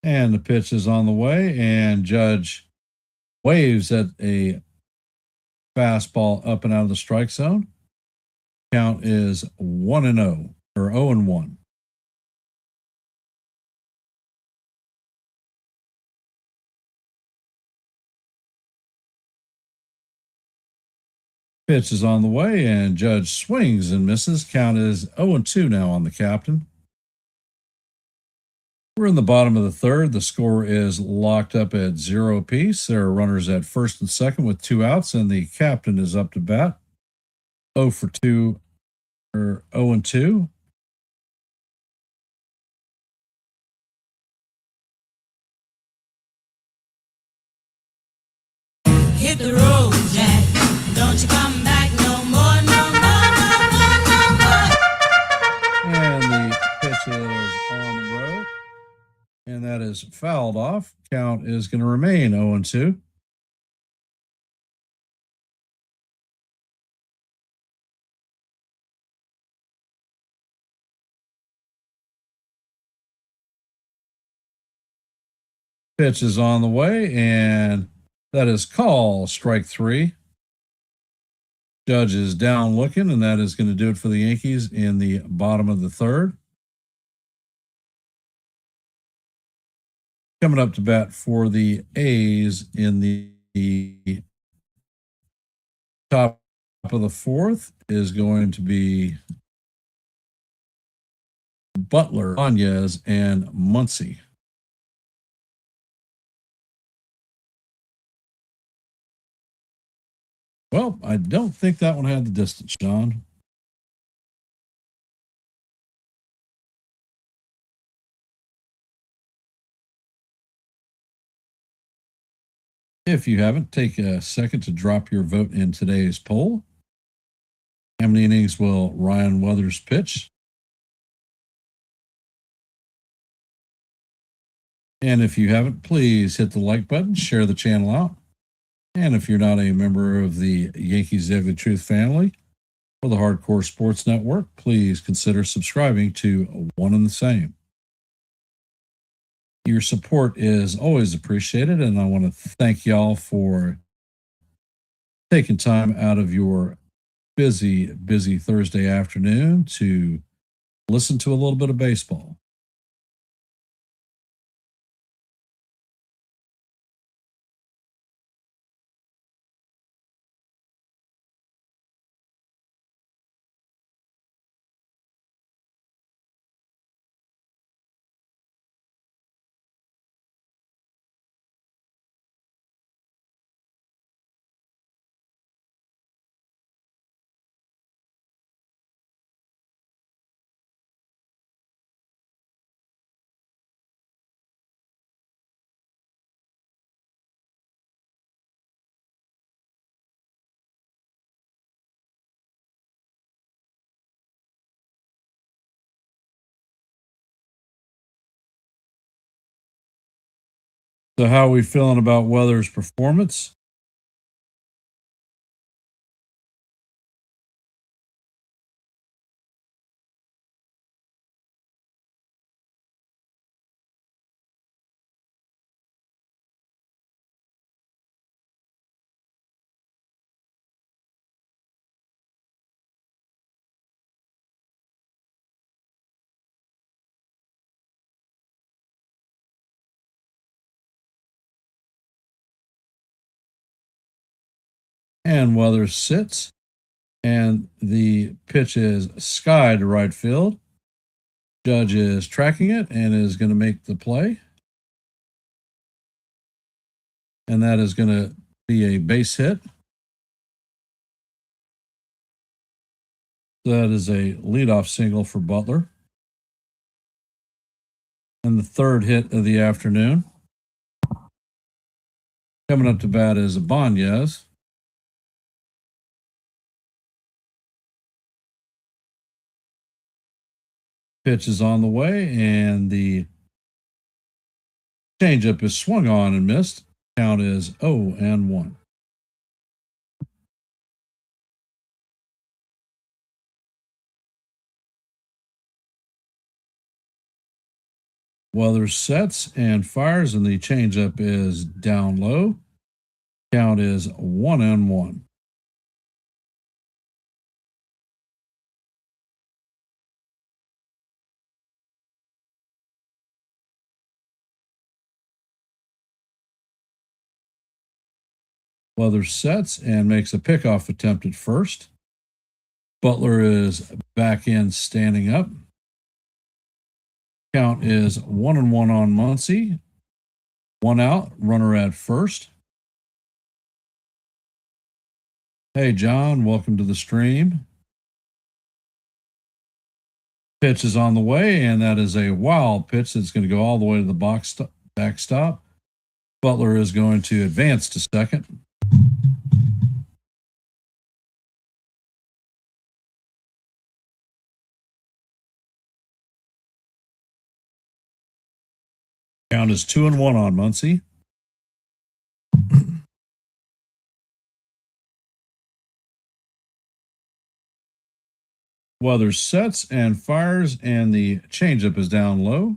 And the pitch is on the way, and Judge waves at a fastball up and out of the strike zone. Count is 1-0 or 0-1. Pitch is on the way, and Judge swings and misses. Count is 0-2 now on the captain. We're in the bottom of the third. The score is locked up at 0 apiece. There are runners at first and second with 2 outs, and the captain is up to bat. 0 for 2 or 0-2. hit the road, Jack. Don't you come back no more, no more, no more, no more. And the pitch is on the road. And that is fouled off. Count is going to remain 0-2. Pitch is on the way, and that is call, strike 3. Judge is down looking, and that is going to do it for the Yankees in the bottom of the third. Coming up to bat for the A's in the top of the fourth is going to be Butler, Yanez, and Muncy. Well, I don't think that one had the distance, John. If you haven't, take a second to drop your vote in today's poll. How many innings will Ryan Weathers pitch? And if you haven't, please hit the like button, share the channel out. And if you're not a member of the Yankees Daily Truth family or the Hardcore Sports Network, please consider subscribing to One and the Same. Your support is always appreciated, and I want to thank y'all for taking time out of your busy Thursday afternoon to listen to a little bit of baseball. So how are we feeling about Weathers' performance? And Weathers sits, and the pitch is sky to right field. Judge is tracking it and is going to make the play. And that is going to be a base hit. That is a leadoff single for Butler. And the third hit of the afternoon. Coming up to bat is Yanez. Pitch is on the way, and the changeup is swung on and missed. Count is 0-1. Weathers sets and fires, and the changeup is down low. Count is 1-1. Weathers sets and makes a pickoff attempt at first. Butler is back in, standing up. Count is 1-1 on Muncy. 1 out, runner at first. Hey, John, welcome to the stream. Pitch is on the way, and that is a wild pitch that's going to go all the way to the backstop. Butler is going to advance to second. Count is 2-1 on Muncie. Weathers sets and fires, and the changeup is down low.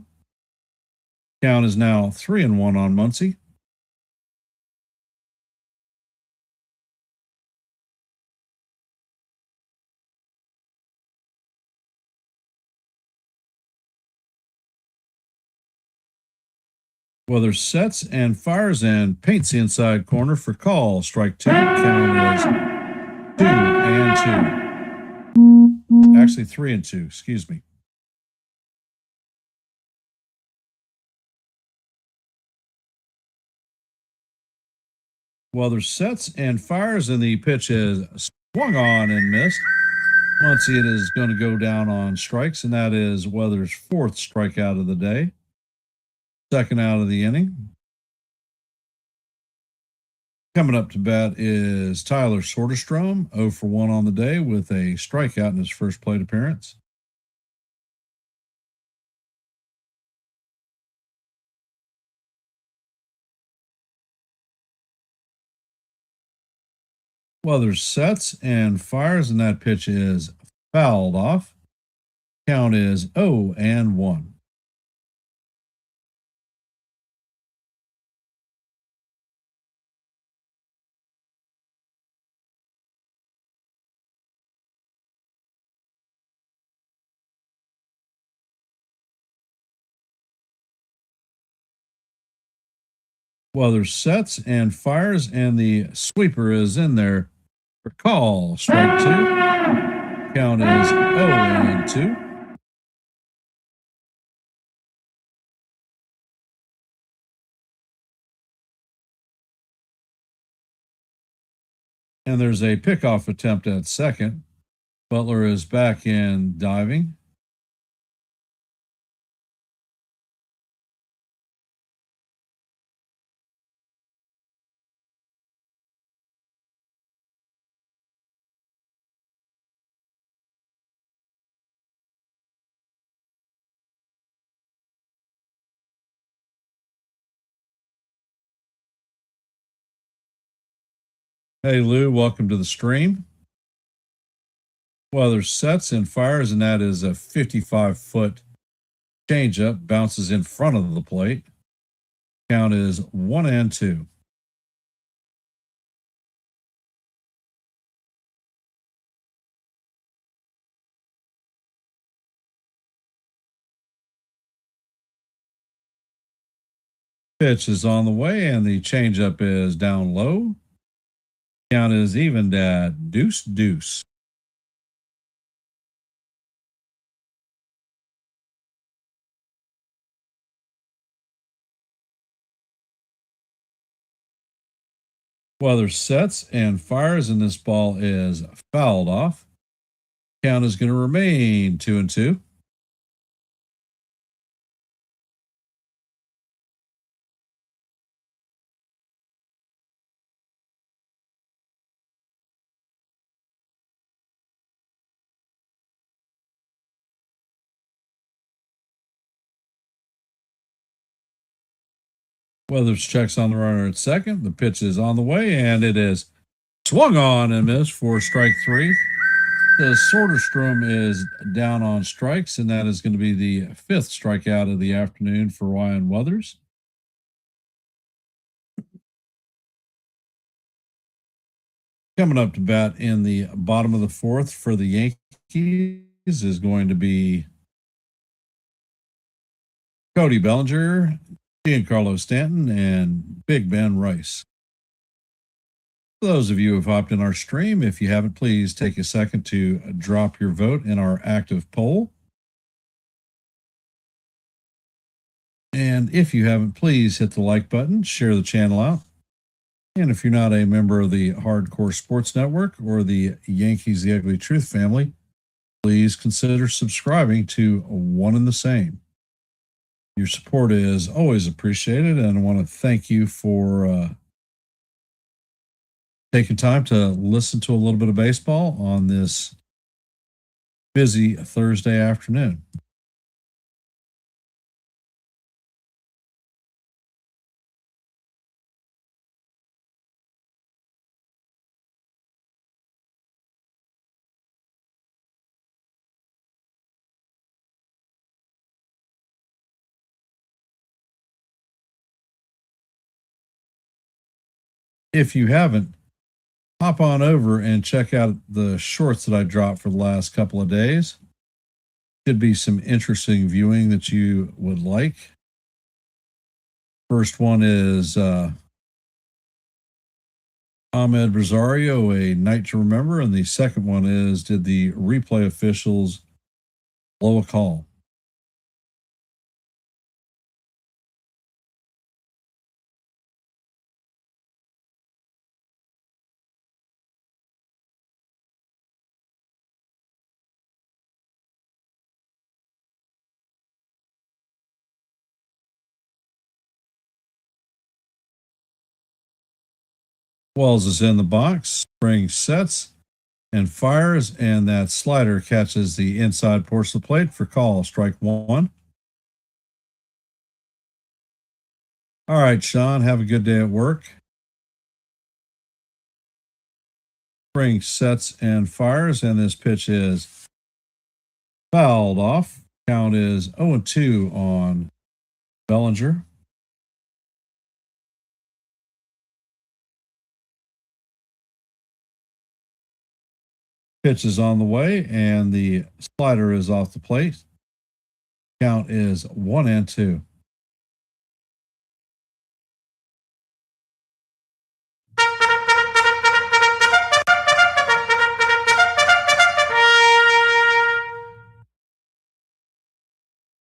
Count is now 3-1 on Muncie. Weathers sets and fires and paints the inside corner for call. Strike two. Count is 2-2. Actually, 3-2. Excuse me. Weathers sets and fires, and the pitch is swung on and missed. Muncie it is going to go down on strikes, and that is Weathers' fourth strikeout of the day. Second out of the inning. Coming up to bat is Tyler Soderstrom, 0 for 1 on the day with a strikeout in his first plate appearance. Weathers sets and fires, and that pitch is fouled off. Count is 0-1. Weathers sets and fires, and the sweeper is in there for call. Strike two. Count is 0-2. And there's a pickoff attempt at second. Butler is back in diving. Hey, Lou, welcome to the stream. Weathers sets and fires, and that is a 55-foot changeup, bounces in front of the plate. Count is 1-2. Pitch is on the way, and the changeup is down low. Count is evened at 2-2. Weathers sets and fires, and this ball is fouled off. Count is going to remain 2-2. Weathers checks on the runner at second. The pitch is on the way, and it is swung on and missed for strike three. The Soderstrom is down on strikes, and that is going to be the fifth strikeout of the afternoon for Ryan Weathers. Coming up to bat in the bottom of the fourth for the Yankees is going to be Cody Bellinger, Giancarlo Stanton, and Big Ben Rice. For those of you who have hopped in our stream, if you haven't, please take a second to drop your vote in our active poll. And if you haven't, please hit the like button, share the channel out. And if you're not a member of the Hardcore Sports Network or the Yankees The Ugly Truth family, please consider subscribing to One and the Same. Your support is always appreciated, and I want to thank you for taking time to listen to a little bit of baseball on this busy Thursday afternoon. if you haven't, hop on over and check out the shorts that I dropped for the last couple of days. Should be some interesting viewing that you would like. First one is Ahmed Rosario, A Night to Remember. And the second one is, did the replay officials blow a call? Wells is in the box, spring sets and fires, and that slider catches the inside portion of the plate for call, strike one. All right, Sean, have a good day at work. Spring sets and fires, and this pitch is fouled off. Count is 0-2 on Bellinger. Pitch is on the way, and the slider is off the plate. Count is 1-2.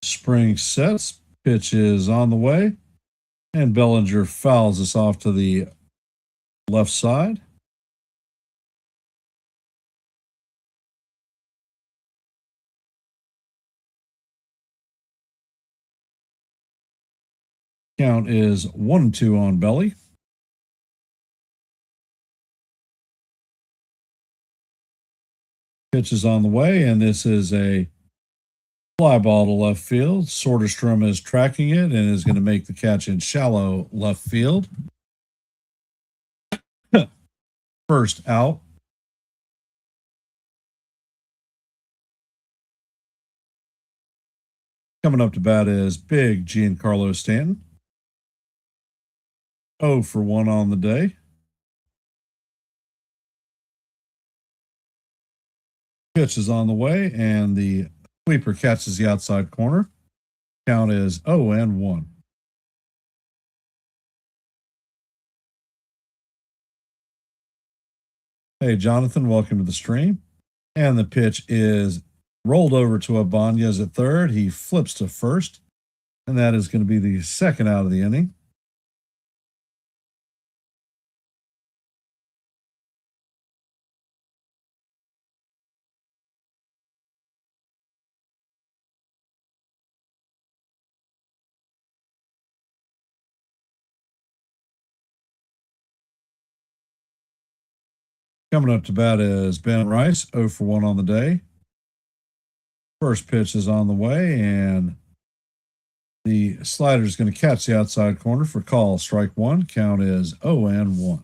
Spring sets, pitch is on the way, and Bellinger fouls this off to the left side. Count is 1-2 on Belly. Pitch is on the way, and this is a fly ball to left field. Soderstrom is tracking it and is going to make the catch in shallow left field. First out. Coming up to bat is big Giancarlo Stanton. 0 for 1 on the day. Pitch is on the way, and the sweeper catches the outside corner. Count is 0-1. Hey, Jonathan, welcome to the stream. And the pitch is rolled over to Ibanez at third. He flips to first, and that is going to be the second out of the inning. Coming up to bat is Ben Rice, 0 for 1 on the day. First pitch is on the way, and the slider is going to catch the outside corner for call, strike one. Count is 0-1.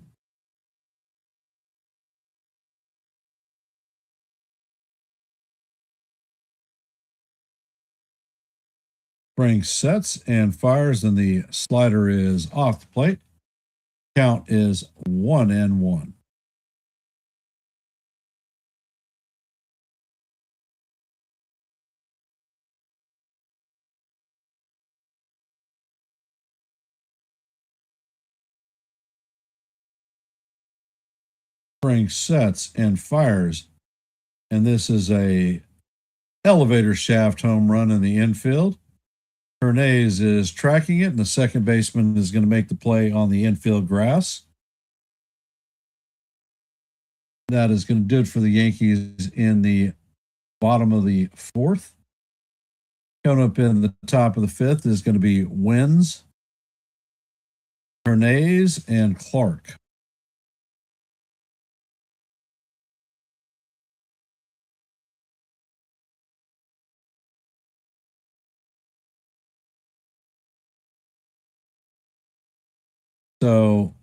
Spring sets and fires, and the slider is off the plate. Count is 1-1. Spring sets and fires, and this is a elevator shaft home run in the infield. Hernandez is tracking it, and the second baseman is going to make the play on the infield grass. That is going to do it for the Yankees in the bottom of the fourth. Coming up in the top of the fifth is going to be Wins, Hernandez, and Clark. So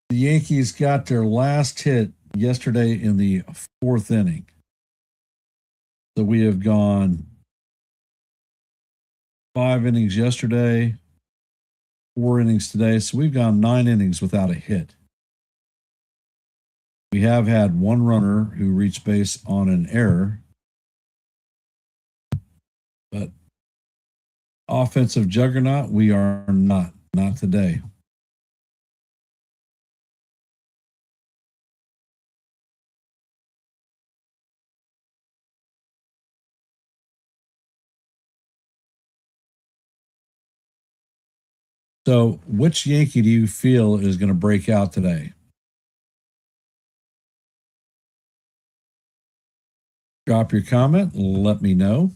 the Yankees got their last hit yesterday in the fourth inning. So we have gone 5 innings yesterday, 4 innings today. So we've gone 9 innings without a hit. We have had one runner who reached base on an error, but offensive juggernaut, we are not today. So, which Yankee do you feel is going to break out today? Drop your comment. Let me know.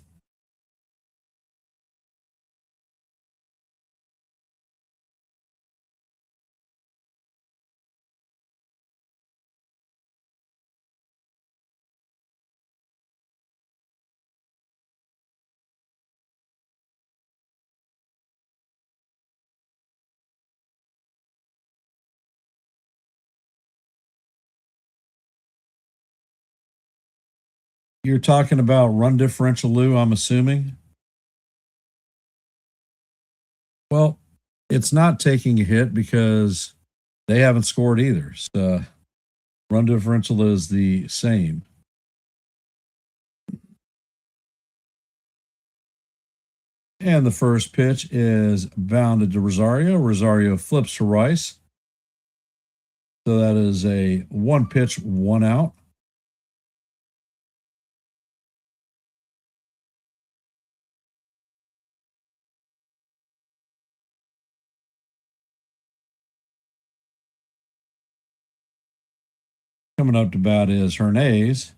You're talking about run differential, Lou, I'm assuming. Well, it's not taking a hit because they haven't scored either. So run differential is the same. And the first pitch is bounded to Rosario. Rosario flips to Rice. So that is a one pitch, one out. Coming up to bat is Hernandez.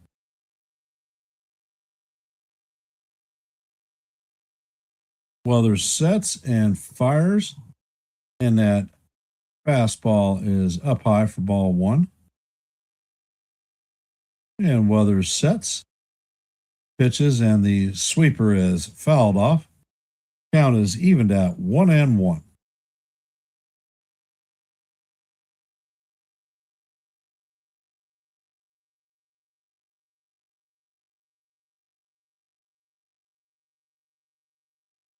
Weathers sets and fires, and that fastball is up high for ball one. And Weathers sets, pitches, and the sweeper is fouled off. Count is evened at 1-1.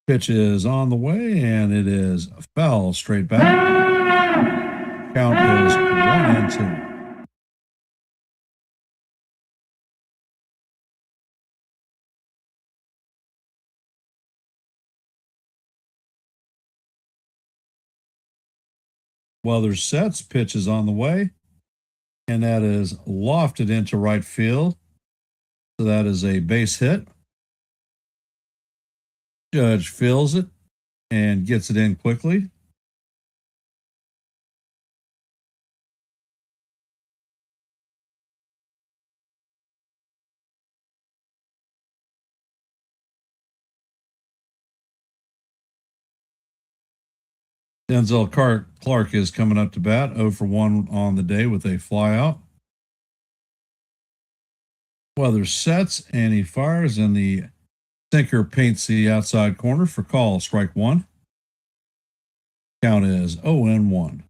Pitch is on the way, and it is foul straight back. Count is 1-2. Weathers sets, pitch is on the way, and that is lofted into right field. So that is a base hit. Judge fills it and gets it in quickly. Denzel Clark is coming up to bat, 0 for 1 on the day with a flyout. Weathers sets and he fires, and the sinker paints the outside corner for call, strike one. Count is 0-1.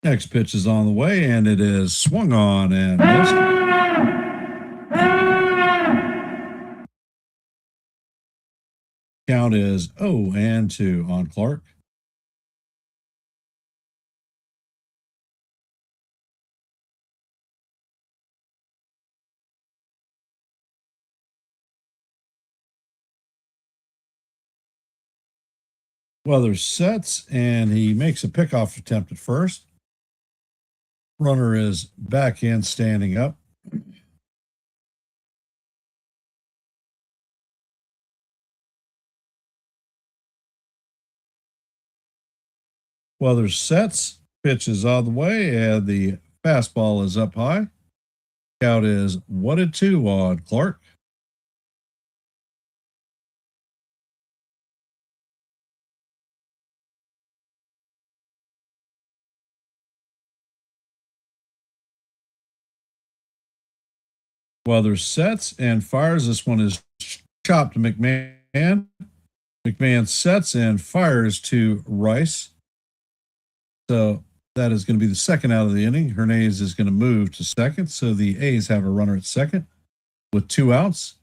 Next pitch is on the way, and it is swung on and missed. Count is 0-2 on Clark. Weathers sets, and he makes a pickoff attempt at first. Runner is back in, standing up. Weathers sets, pitch is on the way, and the fastball is up high. Count is 1-2 on Clark. Weathers sets and fires. This one is chopped to McMahon. McMahon sets and fires to Rice. So that is going to be the second out of the inning. Hernandez is going to move to second. So the A's have a runner at second. with 2 outs.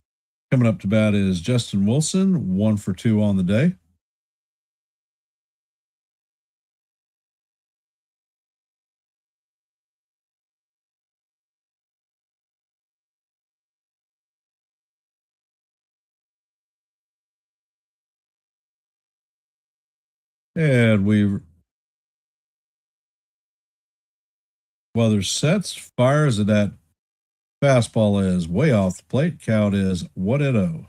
Coming up to bat is Justin Wilson, 1 for 2 on the day. And Weathers sets, fires, and that fastball is way off the plate. Count is 1-0.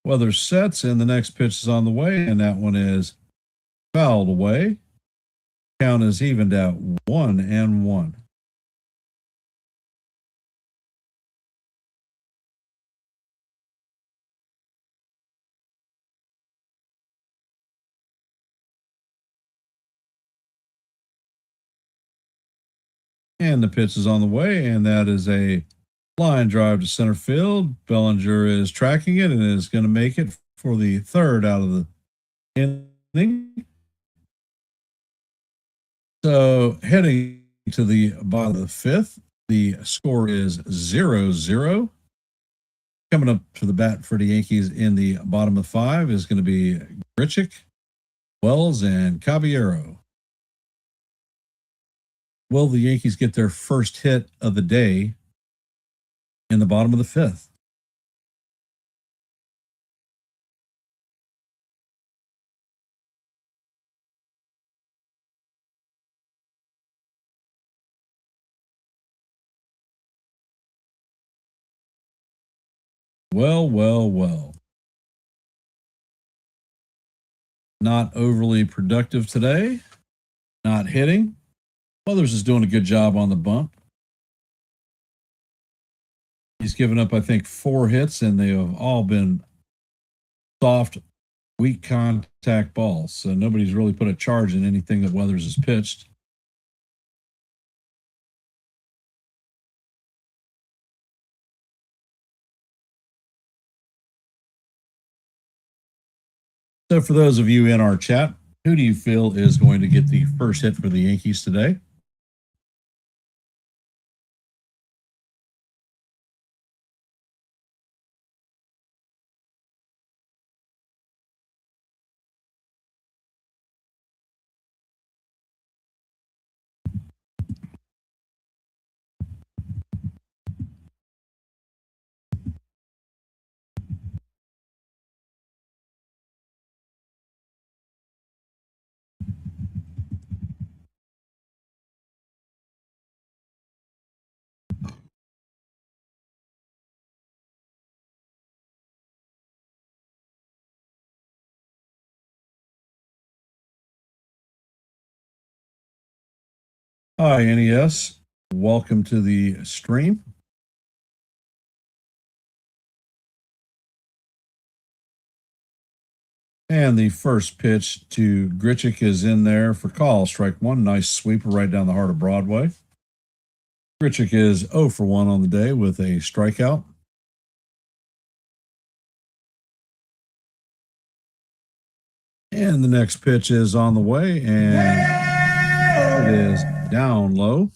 Weathers sets, and the next pitch is on the way, and that one is fouled away. Count is evened out 1-1. And the pitch is on the way, and that is a line drive to center field. Bellinger is tracking it and is going to make it for the 3rd out of the inning. So heading to the bottom of the 5th, the score is 0-0. Coming up to the bat for the Yankees in the bottom of 5 is going to be Grichuk, Wells, and Caballero. Will the Yankees get their first hit of the day in the bottom of the 5th? Well. Not overly productive today. Not hitting. Weathers is doing a good job on the bump. He's given up, I think, 4 hits, and they have all been soft, weak contact balls. So nobody's really put a charge in anything that Weathers has pitched. So for those of you in our chat, who do you feel is going to get the first hit for the Yankees today? Hi, NES. Welcome to the stream. And the first pitch to Grichuk is in there for call. Strike 1. Nice sweeper right down the heart of Broadway. Grichuk is 0 for 1 on the day with a strikeout. And the next pitch is on the way, and it is down low.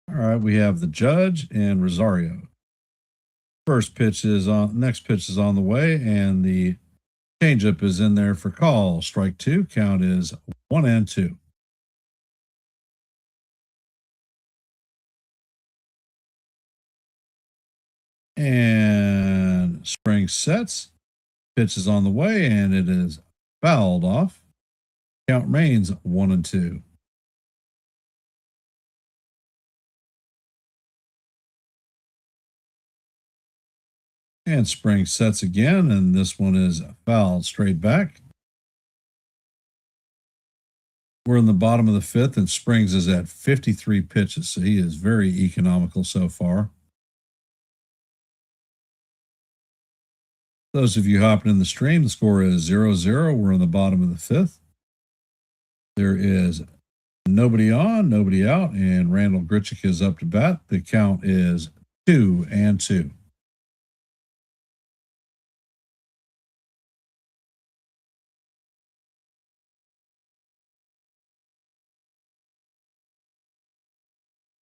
All right, we have the Judge and Rosario. Next pitch is on the way, and the changeup is in there for call. Strike 2. Count is 1-2. And Spring sets. Pitch is on the way, and it is fouled off. Count remains 1-2. And Spring sets again, and this one is fouled straight back. We're in the bottom of the 5th, and Springs is at 53 pitches, so he is very economical so far. Those of you hopping in the stream, the score is 0-0. We're in the bottom of the 5th. There is nobody on, nobody out, and Randall Grichuk is up to bat. The count is 2-2.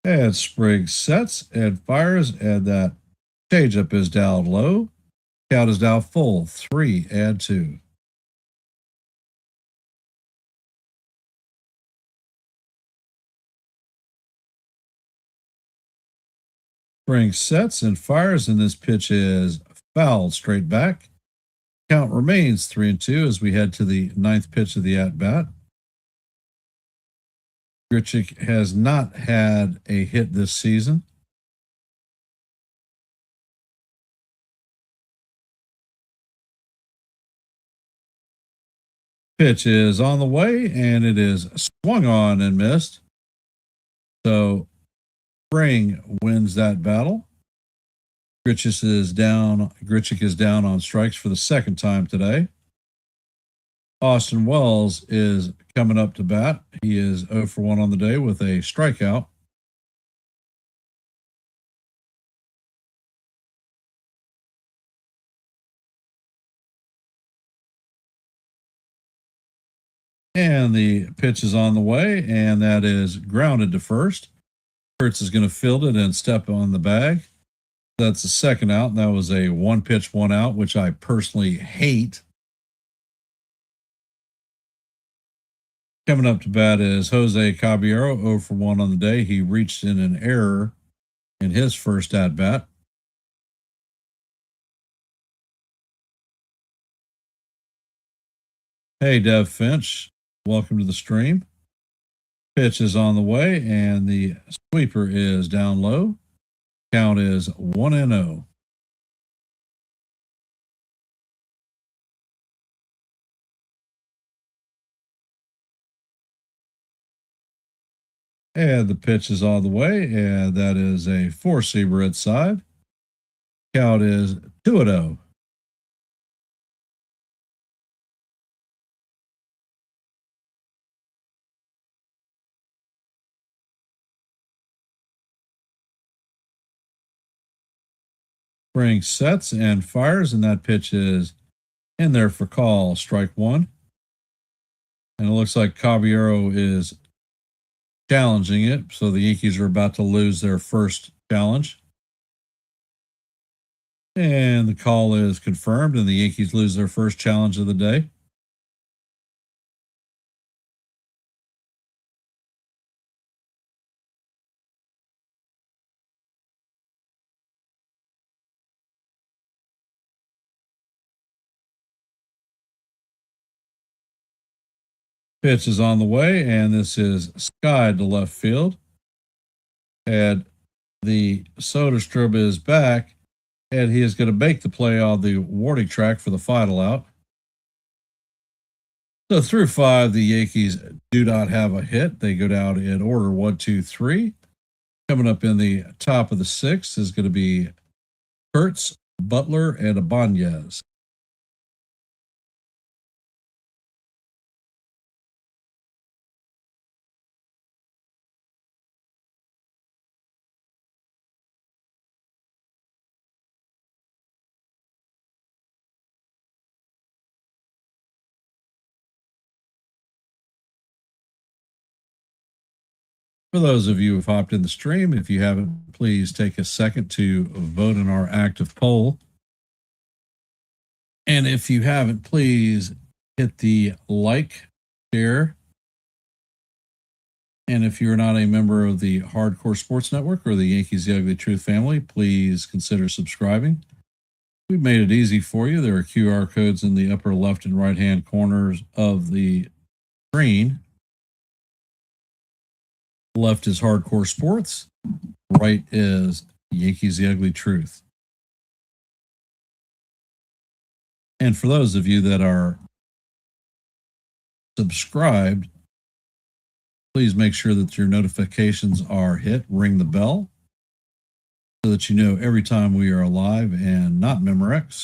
And Spriggs sets and fires, and that changeup is down low. Count is now full, 3-2. Spriggs sets and fires, and this pitch is fouled straight back. Count remains 3-2 as we head to the ninth pitch of the at bat. Grichuk has not had a hit this season. Pitch is on the way, and it is swung on and missed. So Spring wins that battle. Grichuk is down on strikes for the second time today. Austin Wells is coming up to bat. He is 0 for 1 on the day with a strikeout. And the pitch is on the way, and that is grounded to first. Kurtz is going to field it and step on the bag. That's the second out. And that was a 1-pitch, 1 out, which I personally hate. Coming up to bat is Jose Caballero, 0 for 1 on the day. He reached in an error in his first at bat. Hey, Dev Finch, welcome to the stream. Pitch is on the way, and the sweeper is down low. Count is 1-0. And the pitch is on the way, and that is a 4-seamer inside. Count is 2-0. Spring sets and fires, and that pitch is in there for call, strike one. And it looks like Caballero is challenging it, so the Yankees are about to lose their first challenge. And the call is confirmed, and the Yankees lose their first challenge of the day. Pitch is on the way, and this is skied to left field. And the Soderstrom is back, and he is going to make the play on the warning track for the final out. So through 5, the Yankees do not have a hit. They go down in order 1, 2, 3. Coming up in the top of the 6th is going to be Kurtz, Butler, and Ibanez. For those of you who've hopped in the stream, if you haven't, please take a second to vote in our active poll. And if you haven't, please hit the like, share. And if you're not a member of the Hardcore Sports Network or the Yankees The Ugly Truth family, please consider subscribing. We've made it easy for you. There are QR codes in the upper left and right hand corners of the screen. Left is Hardcore Sports. Right is Yankees The Ugly Truth. And for those of you that are subscribed, please make sure that your notifications are hit. Ring the bell so that you know every time we are live and not Memorex.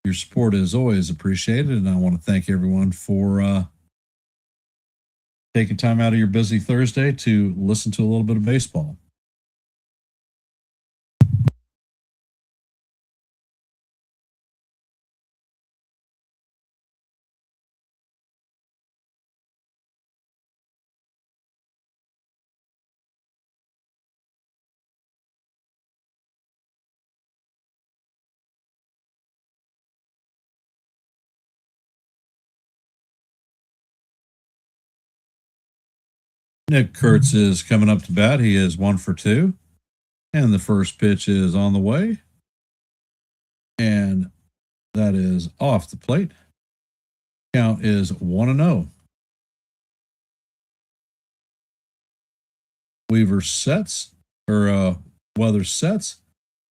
Your support is always appreciated, and I want to thank everyone for taking time out of your busy Thursday to listen to a little bit of baseball. Nick Kurtz is coming up to bat. He is 1 for 2. And the first pitch is on the way. And that is off the plate. Count is 1-0. Weaver sets, or Weathers sets,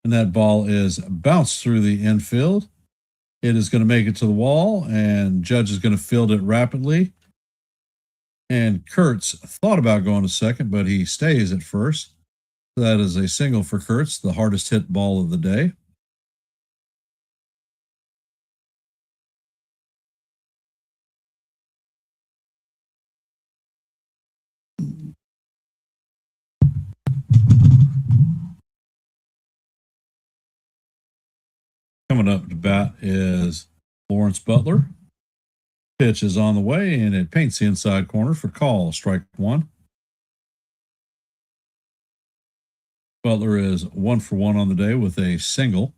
and that ball is bounced through the infield. It is going to make it to the wall, and Judge is going to field it rapidly. And Kurtz thought about going to second, but he stays at first. That is a single for Kurtz, the hardest hit ball of the day. Coming up to bat is Lawrence Butler. Pitch is on the way, and it paints the inside corner for call, strike 1. Butler is 1 for 1 on the day with a single.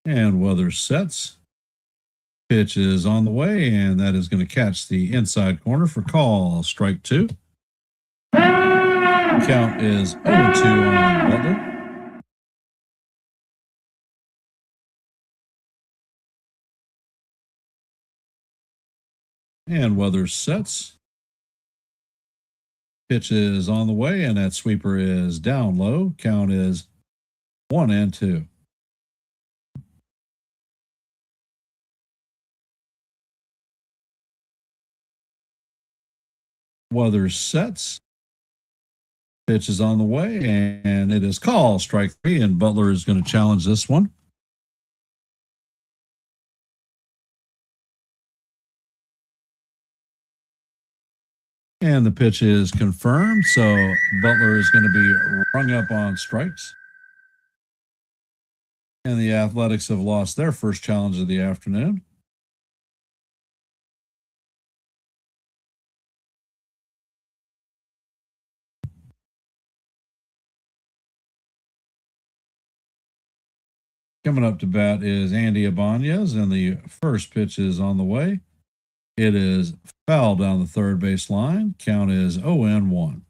And Weathers sets. Pitch is on the way, and that is going to catch the inside corner for call, strike 2. Count is 0-2 on Butler. And Weathers sets. Pitch is on the way, and that sweeper is down low. Count is 1-2. Weathers sets. Pitch is on the way, and it is called strike 3, and Butler is going to challenge this one. And the pitch is confirmed, so Butler is going to be rung up on strikes. And the Athletics have lost their first challenge of the afternoon. Coming up to bat is Andy Ibanez, and the first pitch is on the way. It is foul down the third base line. Count is 0-1.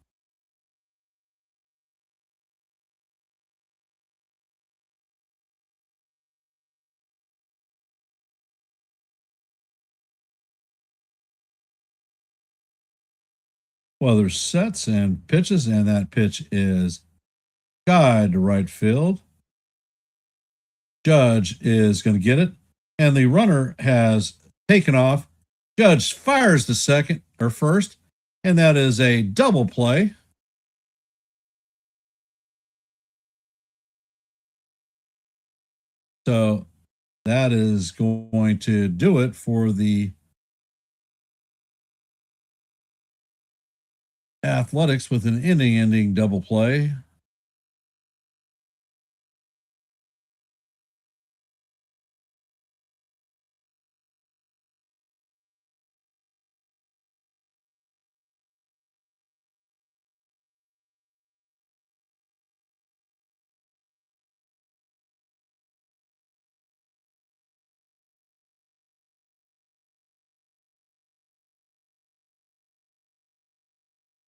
Weathers sets and pitches, and that pitch is skied to right field. Judge is going to get it, and the runner has taken off. Judge fires to second or first, and that is a double play. So that is going to do it for the Athletics with an inning-ending double play.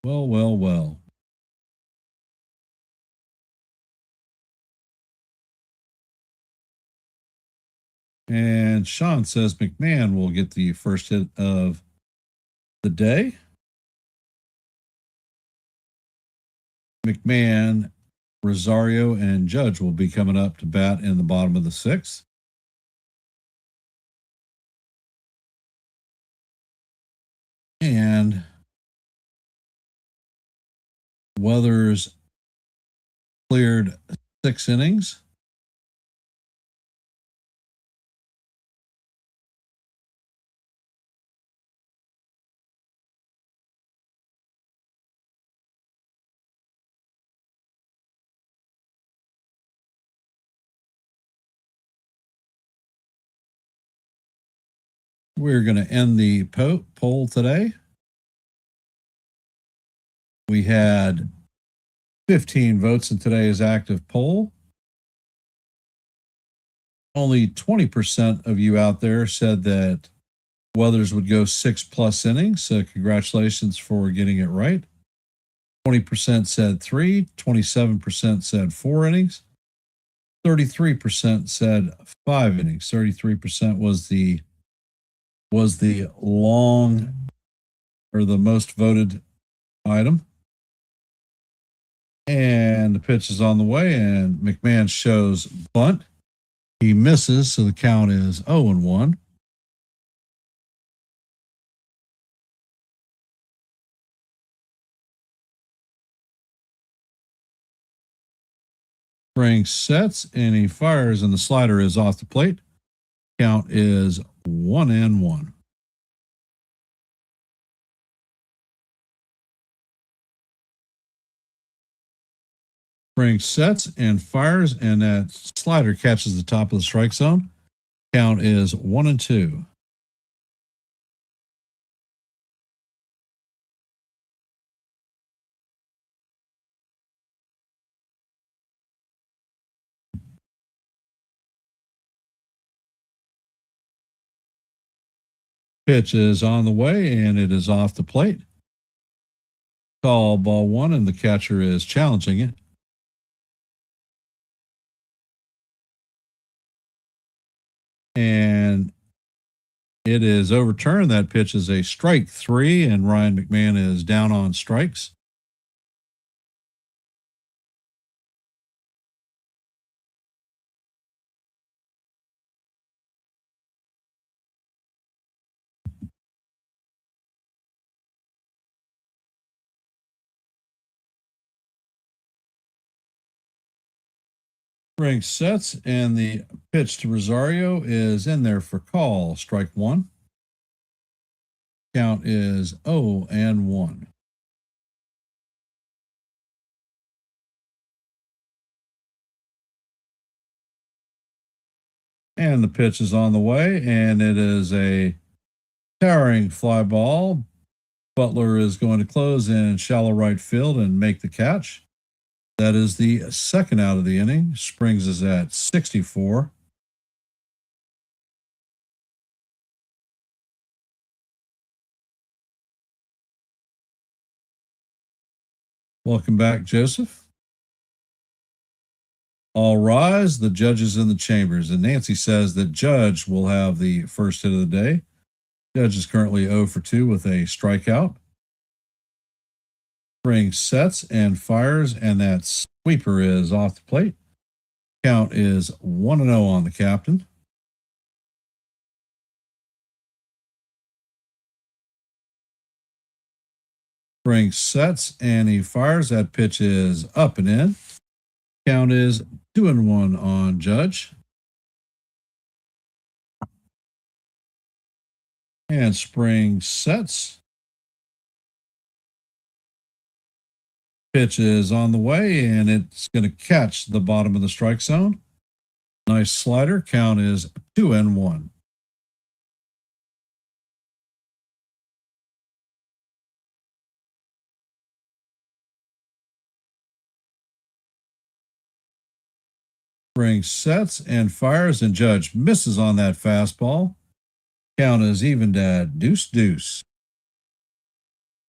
Well. And Sean says McMahon will get the first hit of the day. McMahon, Rosario, and Judge will be coming up to bat in the bottom of the 6th. And Weathers cleared 6 innings. We're going to end the poll today. We had 15 votes in today's active poll. Only 20% of you out there said that Weathers would go 6+ innings. So congratulations for getting it right. 20% said 3, 27% said 4 innings, 33% said 5 innings. 33% was the long or the most voted item. And the pitch is on the way, and McMahon shows bunt. He misses, so the count is 0-1. Spring sets, and he fires, and the slider is off the plate. Count is 1-1. Spring sets and fires, and that slider catches the top of the strike zone. Count is 1-2. Pitch is on the way, and it is off the plate. Call ball 1, and the catcher is challenging it. And it is overturned. That pitch is a strike 3, and Ryan McMahon is down on strikes. Ring sets, and the pitch to Rosario is in there for call. Strike 1. Count is 0-1. And the pitch is on the way, and it is a towering fly ball. Butler is going to close in shallow right field and make the catch. That is the second out of the inning. Springs is at 64. Welcome back, Joseph. All rise. The judges in the chambers. And Nancy says that Judge will have the first hit of the day. Judge is currently 0 for 2 with a strikeout. Spring sets and fires, and that sweeper is off the plate. Count is 1-0 on the captain. Spring sets, and he fires. That pitch is up and in. Count is 2-1 on Judge. And Spring sets. Pitch is on the way, and it's going to catch the bottom of the strike zone. Nice slider. Count is 2-1. Spring sets and fires, and Judge misses on that fastball. Count is evened at 2-2.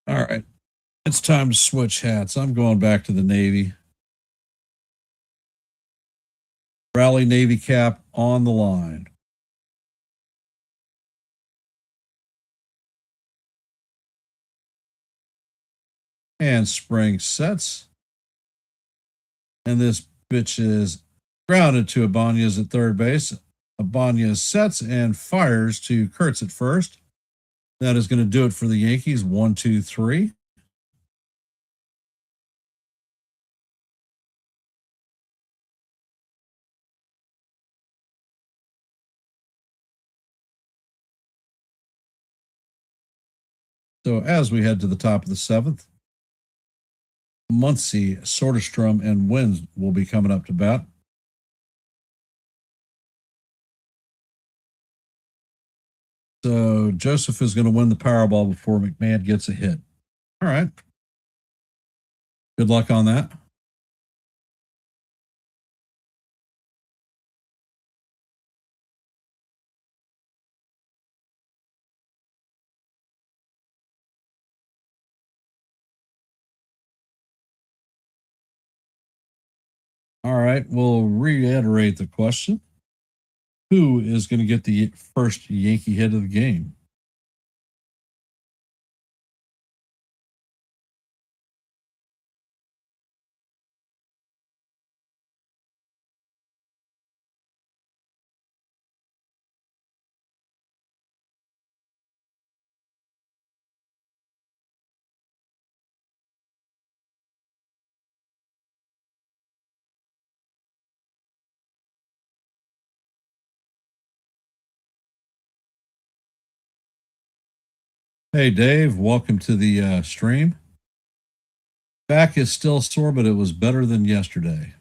All right. It's time to switch hats. I'm going back to the Navy. Rally Navy cap on the line. And Spring sets. And this pitch is grounded to Ibanez at third base. Ibanez sets and fires to Kurtz at first. That is going to do it for the Yankees. 1-2-3. So as we head to the top of the 7th, Muncy, Soderstrom, and Wins will be coming up to bat. So Joseph is going to win the Powerball before McMahon gets a hit. All right. Good luck on that. All right, we'll reiterate the question. Who is going to get the first Yankee hit of the game? Hey, Dave, welcome to the stream. Back is still sore, but it was better than yesterday.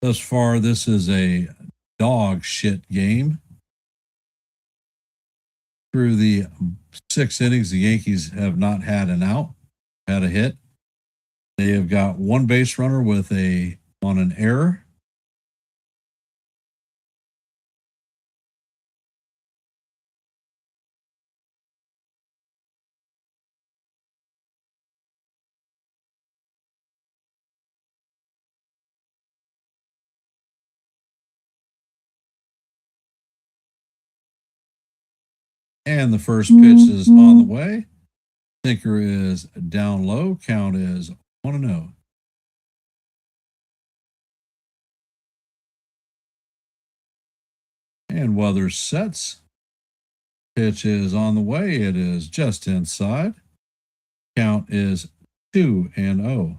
Thus far, this is a dog shit game. Through the 6 innings, the Yankees have not had an out, had a hit. They have got one base runner with on an error. And the first pitch is on the way. Sinker is down low. Count is 1-0. And Weathers sets. Pitch is on the way. It is just inside. Count is 2-0.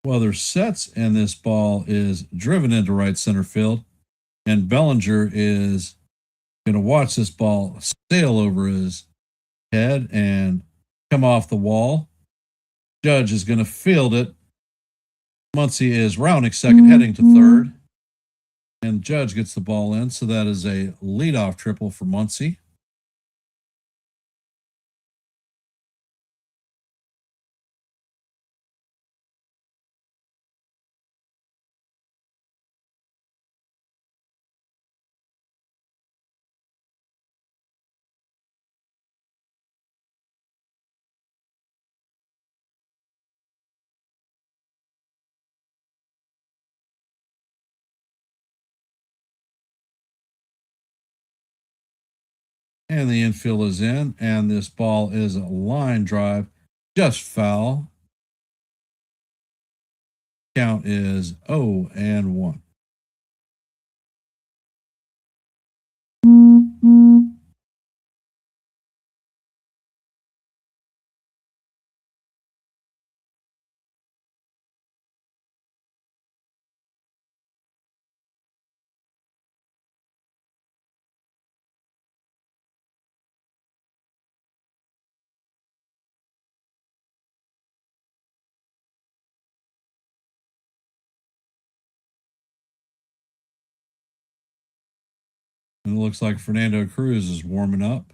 Weathers sets, and this ball is driven into right center field. And Bellinger is going to watch this ball sail over his head and come off the wall. Judge is going to field it. Muncy is rounding second, heading to third. And Judge gets the ball in. So that is a leadoff triple for Muncy. And the infield is in, and this ball is a line drive, just foul. Count is 0-1. And it looks like Fernando Cruz is warming up.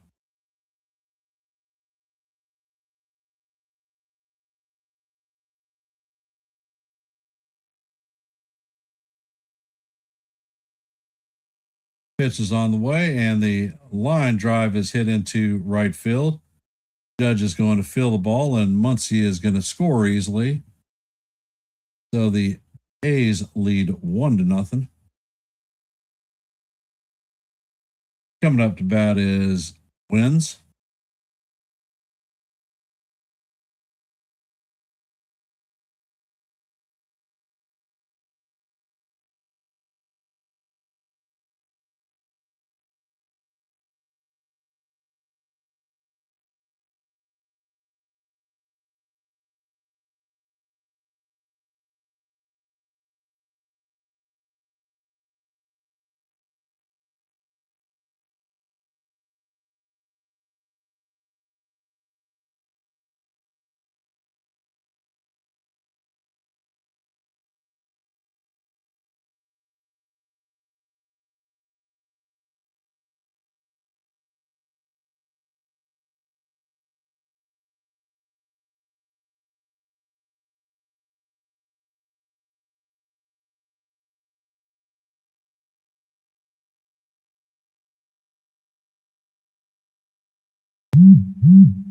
Pitch is on the way, and the line drive is hit into right field. Judge is going to field the ball, and Muncy is going to score easily. So the A's lead 1-0. Coming up to bat is Wins.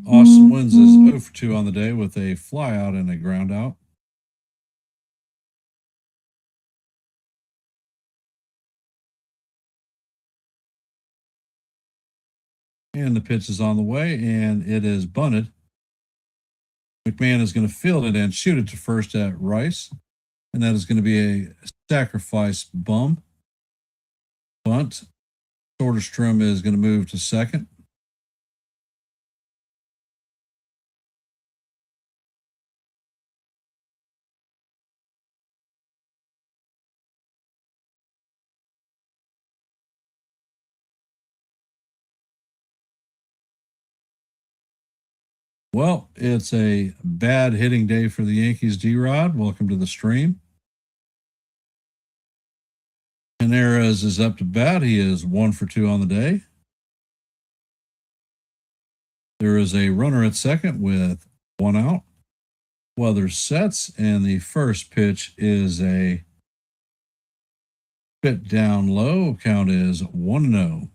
Austin Wins is 0 for 2 on the day with a fly out and a ground out. And the pitch is on the way, and it is bunted. McMahon is going to field it and shoot it to first at Rice. And that is going to be a sacrifice bunt. Soderstrom is going to move to second. Well, it's a bad hitting day for the Yankees, D-Rod. Welcome to the stream. Henares is up to bat. He is 1 for 2 on the day. There is a runner at second with 1 out. Weather sets, and the first pitch is a bit down low. Count is 1-0.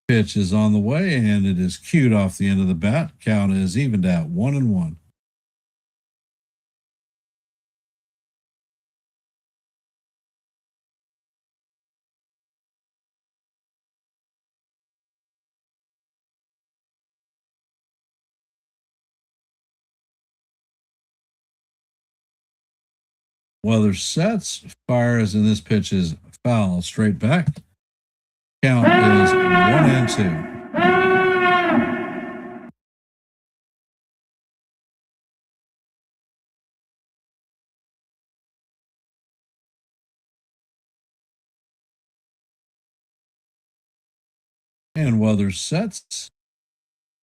Pitch is on the way, and it is cued off the end of the bat. Count is evened at 1-1. Weather sets, fires, and this pitch is foul straight back. Count is 1-2. And weather sets.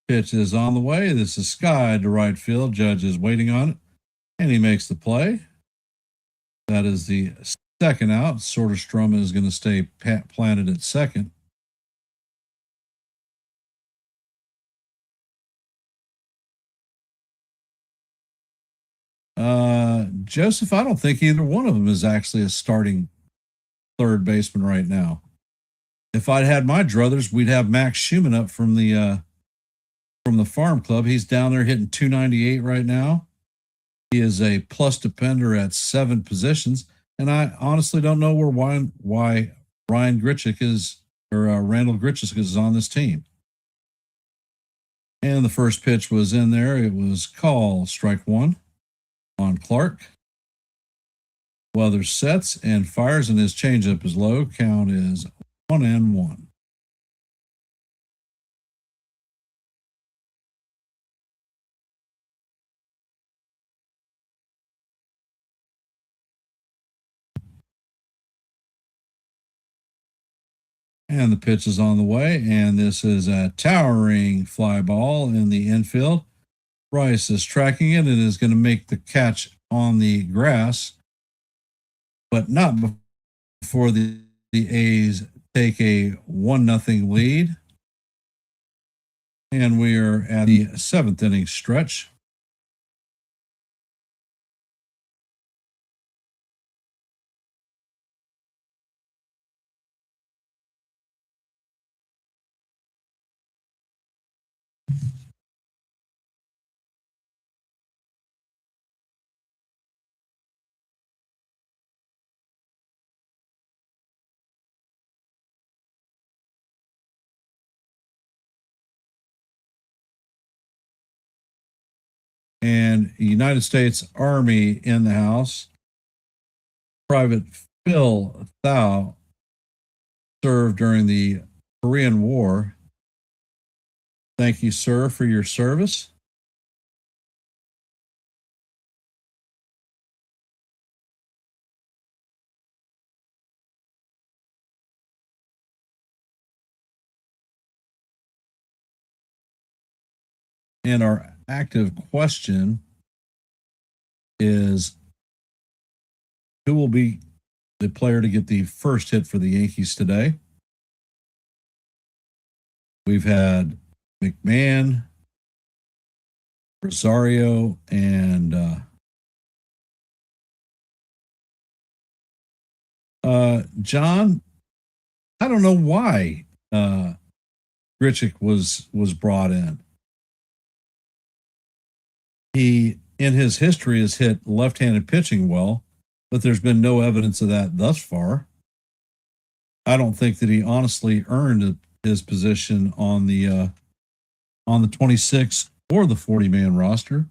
Pitch is on the way. This is skied to right field. Judge is waiting on it, and he makes the play. That is the second out. Soderstrom is going to stay planted at second. Joseph, I don't think either one of them is actually a starting third baseman right now. If I'd had my druthers, we'd have Max Schumann up from the farm club. He's down there hitting 298 right now. He is a plus depender at 7 positions, and I honestly don't know why Ryan Grichuk is or Randall Grichuk is on this team. And the first pitch was in there. It was called strike 1 on Clark. Weather sets and fires, and his changeup is low. Count is 1-1. And the pitch is on the way, and this is a towering fly ball in the infield. Rice is tracking it and is going to make the catch on the grass, but not before the A's take a 1-0 lead. And we are at the 7th inning stretch. And United States Army in the house. Private Phil Thao served during the Korean War. Thank you, sir, for your service. And our active question is, who will be the player to get the first hit for the Yankees today? We've had McMahon, Rosario, and John. I don't know why Grichuk was brought in. He, in his history, has hit left-handed pitching well, but there's been no evidence of that thus far. I don't think that he honestly earned his position on the 26 or the 40-man roster.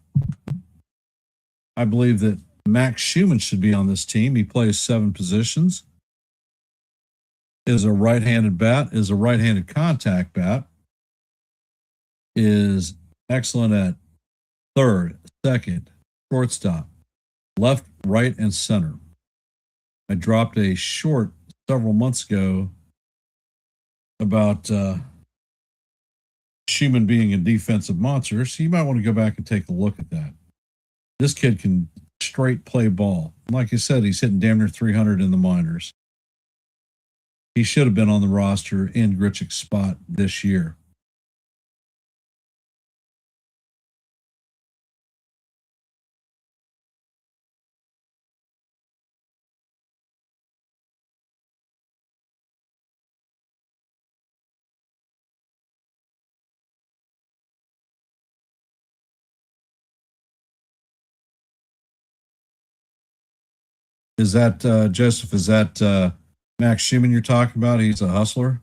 I believe that Max Schumann should be on this team. He plays 7 positions. Is a right-handed bat, is a right-handed contact bat, is excellent at third, second, shortstop, left, right, and center. I dropped a short several months ago about Schumann being a defensive monster, so you might want to go back and take a look at that. This kid can straight play ball. Like I said, he's hitting damn near 300 in the minors. He should have been on the roster in Grichuk's spot this year. Is that Joseph? Is that Max Schumann you're talking about? He's a hustler.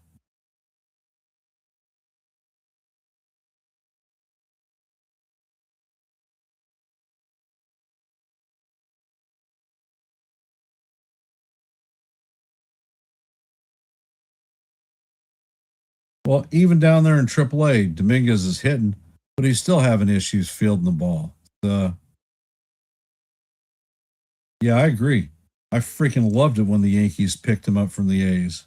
Well, even down there in AAA, Dominguez is hitting, but he's still having issues fielding the ball. Yeah, I agree. I freaking loved it when the Yankees picked him up from the A's.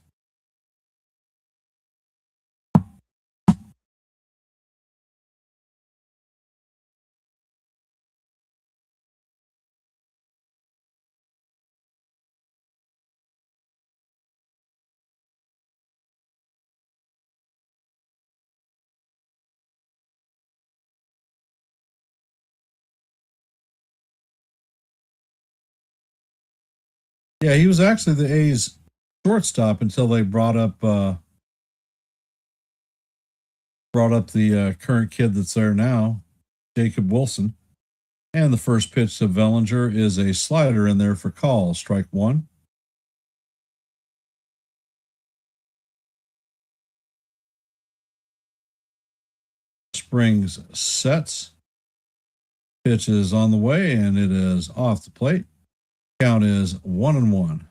Yeah, he was actually the A's shortstop until they brought up the current kid that's there now, Jacob Wilson. And the first pitch to Bellinger is a slider in there for call, strike 1. Springs sets. Pitch is on the way, and it is off the plate. Count is 1-1.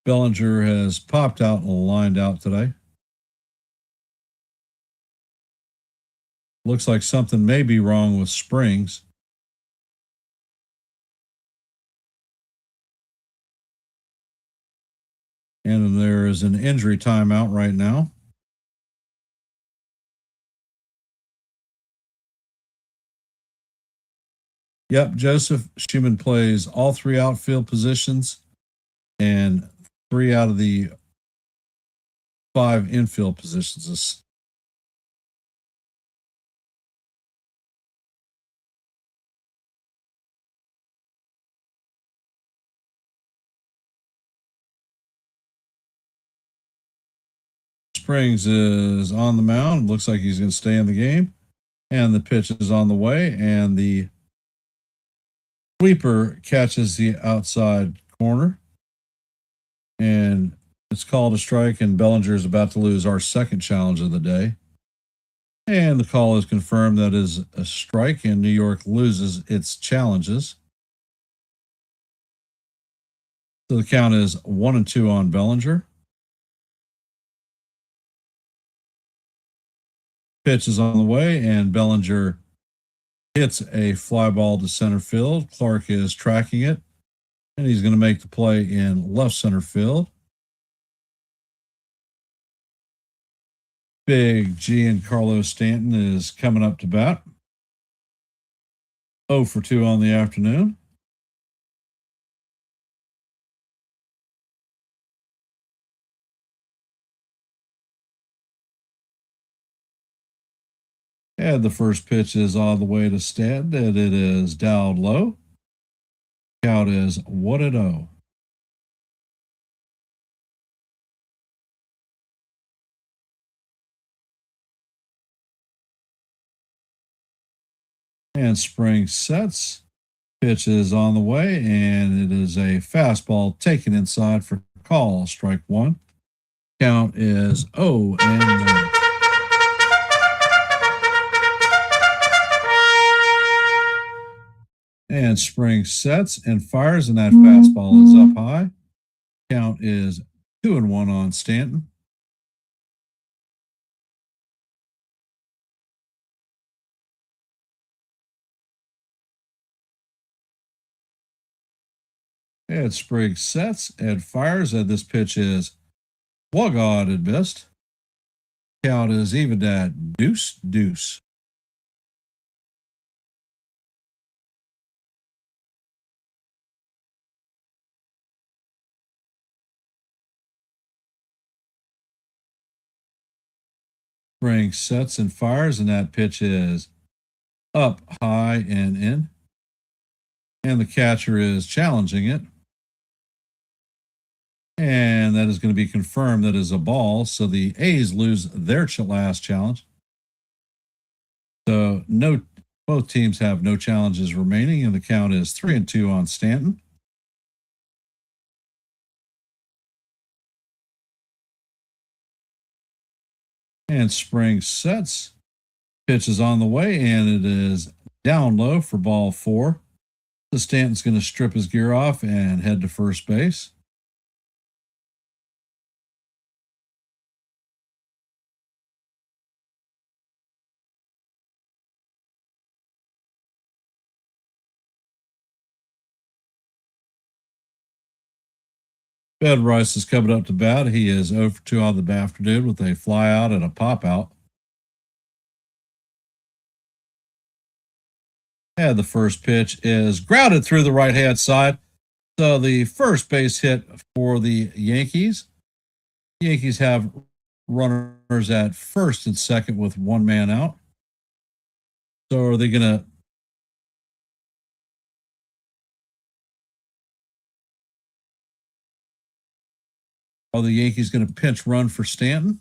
Bellinger has popped out and lined out today. Looks like something may be wrong with Springs. And there is an injury timeout right now. Yep, Joseph Schumann plays all 3 outfield positions and 3 out of the 5 infield positions. Springs is on the mound. Looks like he's going to stay in the game. And the pitch is on the way. And the sweeper catches the outside corner. And it's called a strike. And Bellinger is about to lose our second challenge of the day. And the call is confirmed. That is a strike. And New York loses its challenges. So the count is 1-2 on Bellinger. Pitch is on the way, and Bellinger hits a fly ball to center field. Clark is tracking it, and he's going to make the play in left center field. Big Giancarlo Stanton is coming up to bat. 0 for 2 on the afternoon. And the first pitch is all the way to Stanton, and it is down low. Count is 1-0. And Spring sets. Pitch is on the way, and it is a fastball taken inside for call. Strike one. Count is 0-1. And Spring sets and fires, and that fastball is up high. Count is 2-1 on Stanton. And Spring sets and fires, and this pitch is swung on and missed. Count is even at deuce. Spring sets and fires, and that pitch is up high and in. And the catcher is challenging it. And that is going to be confirmed that is a ball. So the A's lose their last challenge. So both teams have no challenges remaining, and the count is 3-2 on Stanton. And Spring sets. Pitch is on the way, and it is down low for ball 4. So Stanton's going to strip his gear off and head to first base. Ben Rice is coming up to bat. He is 0 for 2 on the afternoon with a fly out and a pop out. And the first pitch is grounded through the right hand side. So the first base hit for the Yankees. The Yankees have runners at first and second with one man out. So are they going to Are the Yankees going to pinch run for Stanton?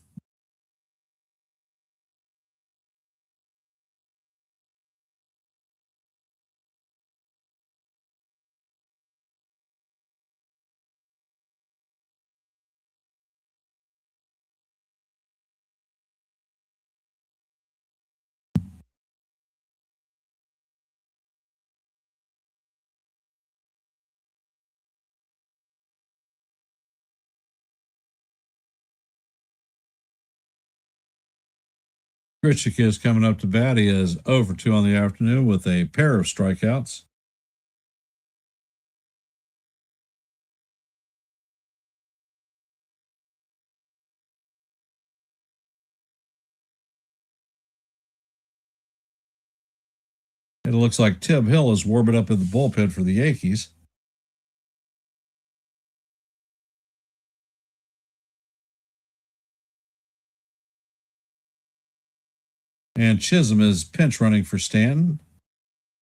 Grichuk is coming up to bat. He is 0 for 2 on the afternoon with a pair of strikeouts. It looks like Tim Hill is warming up in the bullpen for the Yankees. And Chisholm is pinch running for Stanton.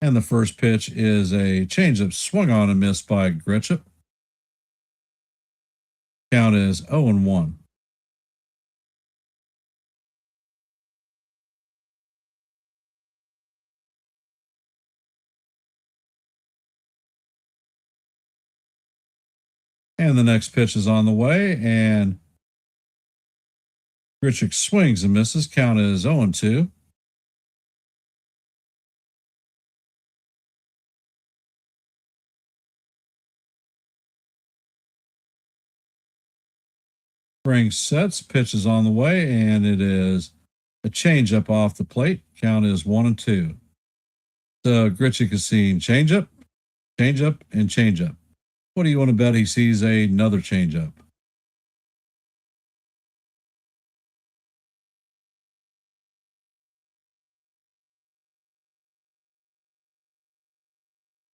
And the first pitch is a changeup swung on and missed by Grichuk. Count is 0-1. And the next pitch is on the way, and Grichuk swings and misses. Count is 0-2. Spring sets, pitch is on the way, and it is a changeup off the plate. Count is 1-2. So Grichuk is seeing changeup, and changeup. What do you want to bet he sees another changeup?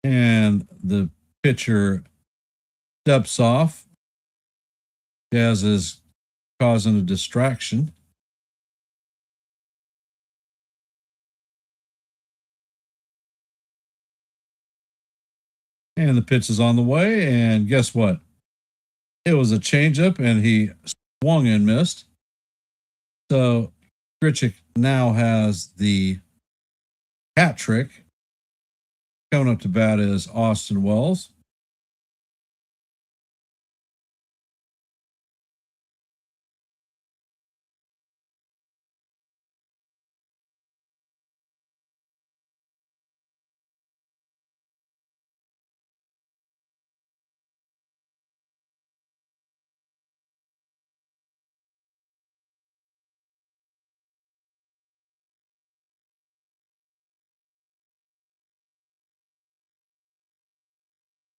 And the pitcher steps off. Jazz is causing a distraction. And the pitch is on the way. And guess what? It was a changeup, and he swung and missed. So Grichuk now has the hat trick. Coming up to bat is Austin Wells.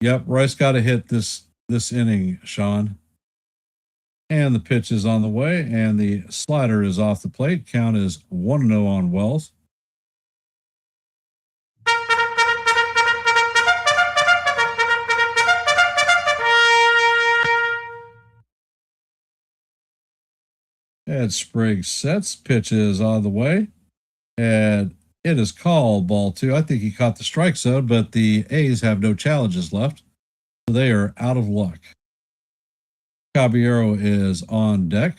Yep, Rice got a hit this inning, Sean. And the pitch is on the way, and the slider is off the plate. Count is 1-0 on Wells. And Spriggs sets. Pitch is on the way. And it is called ball 2. I think he caught the strike zone, but the A's have no challenges left. So they are out of luck. Caballero is on deck.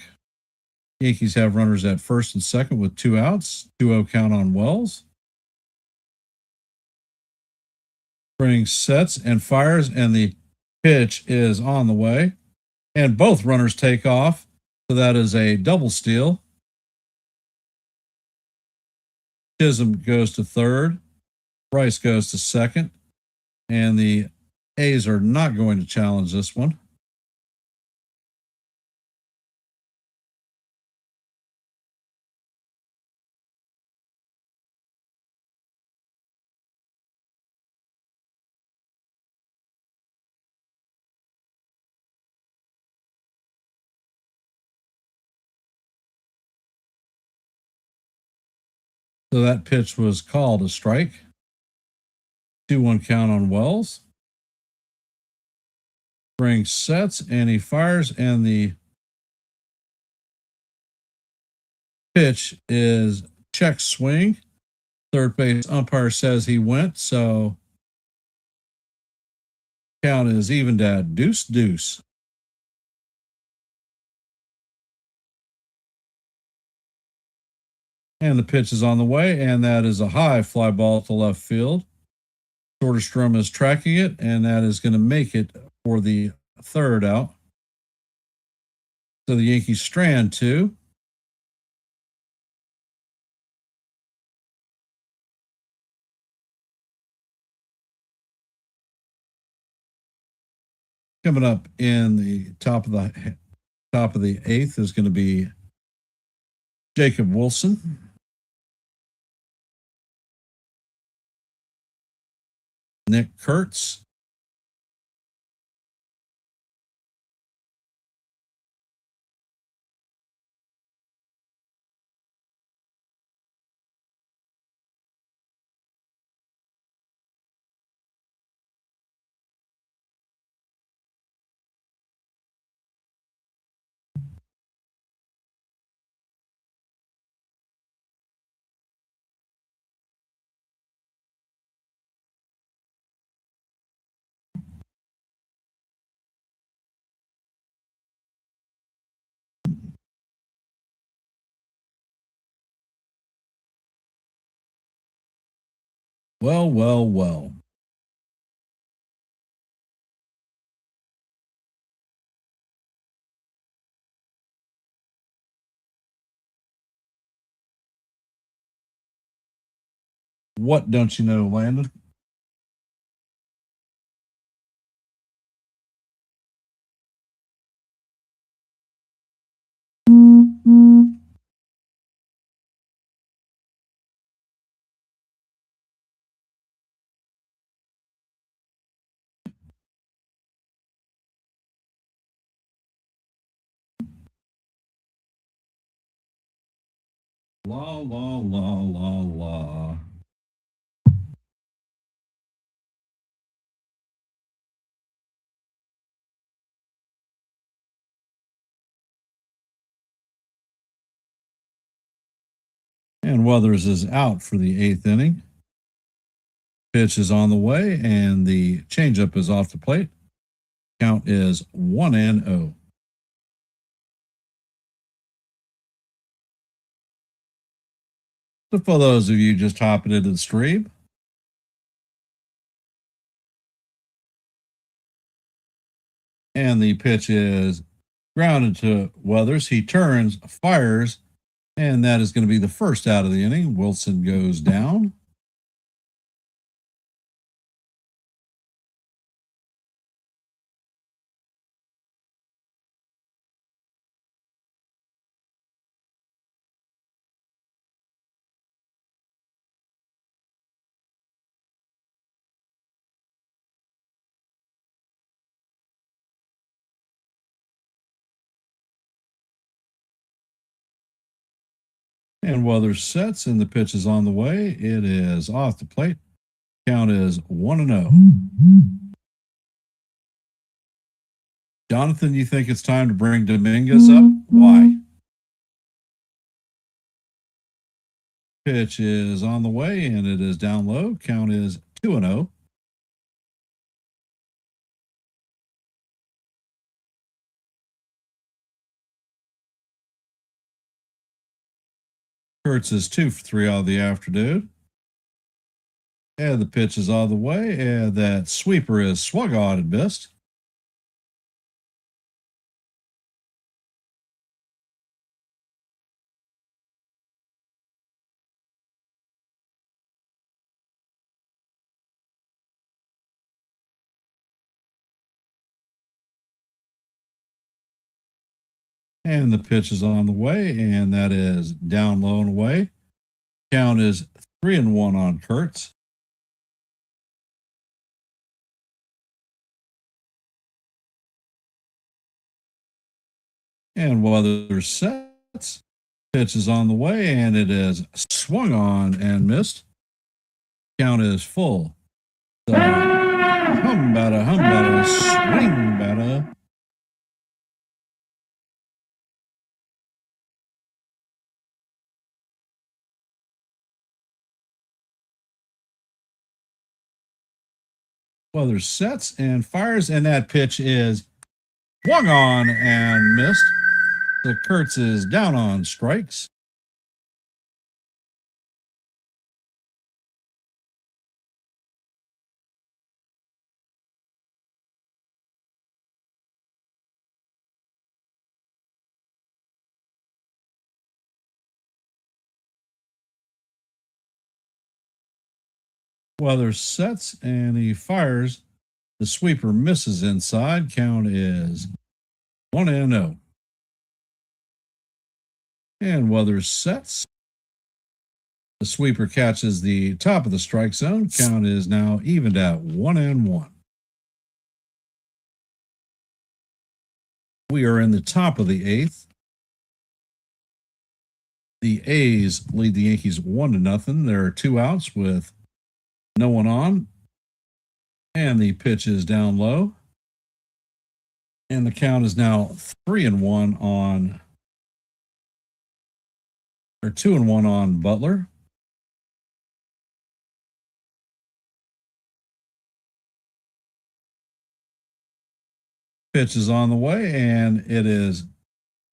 Yankees have runners at first and second with 2 outs. 2-0 count on Wells. Springs sets and fires, and the pitch is on the way. And both runners take off. So that is a double steal. Chisholm goes to third. Rice goes to second. And the A's are not going to challenge this one. So that pitch was called a strike. 2-1 count on Wells. Springs sets and he fires, and the pitch is check swing. Third base umpire says he went, so count is evened at deuce. And the pitch is on the way, and that is a high fly ball to left field. Soderstrom is tracking it, and that is going to make it for the third out. So the Yankees strand 2. Coming up in the top of the eighth is going to be Jacob Wilson. Nick Kurtz. Well. What don't you know, Landon? La. And Weathers is out for the eighth inning. Pitch is on the way, and the changeup is off the plate. Count is 1-0. So for those of you just hopping into the stream, and the pitch is grounded to Weathers. He turns, fires, and that is going to be the first out of the inning. Wilson goes down. And Weathers sets, and the pitch is on the way. It is off the plate. Count is 1-0. Jonathan, you think it's time to bring Dominguez up? Why? Pitch is on the way, and it is down low. Count is 2-0. Kurtz is 2 for 3 out of the afternoon. And the pitch is on the way, and that sweeper is swung on and missed. And the pitch is on the way, and that is down low and away. Count is 3-1 on Kurtz. And Weathers sets. Pitch is on the way, and it is swung on and missed. Count is full. So, hum batter, swing batter. Weathers sets and fires, and that pitch is swung on and missed. So Kurtz is down on strikes. Weathers sets and he fires. The sweeper misses inside. Count is 1-0. And Weathers sets. The sweeper catches the top of the strike zone. Count is now evened at 1-1. We are in the top of the 8th. The A's lead the Yankees 1-0. There are 2 outs with no one on. And the pitch is down low. And the count is now 3-1 on, or 2-1 on Butler. Pitch is on the way, and it is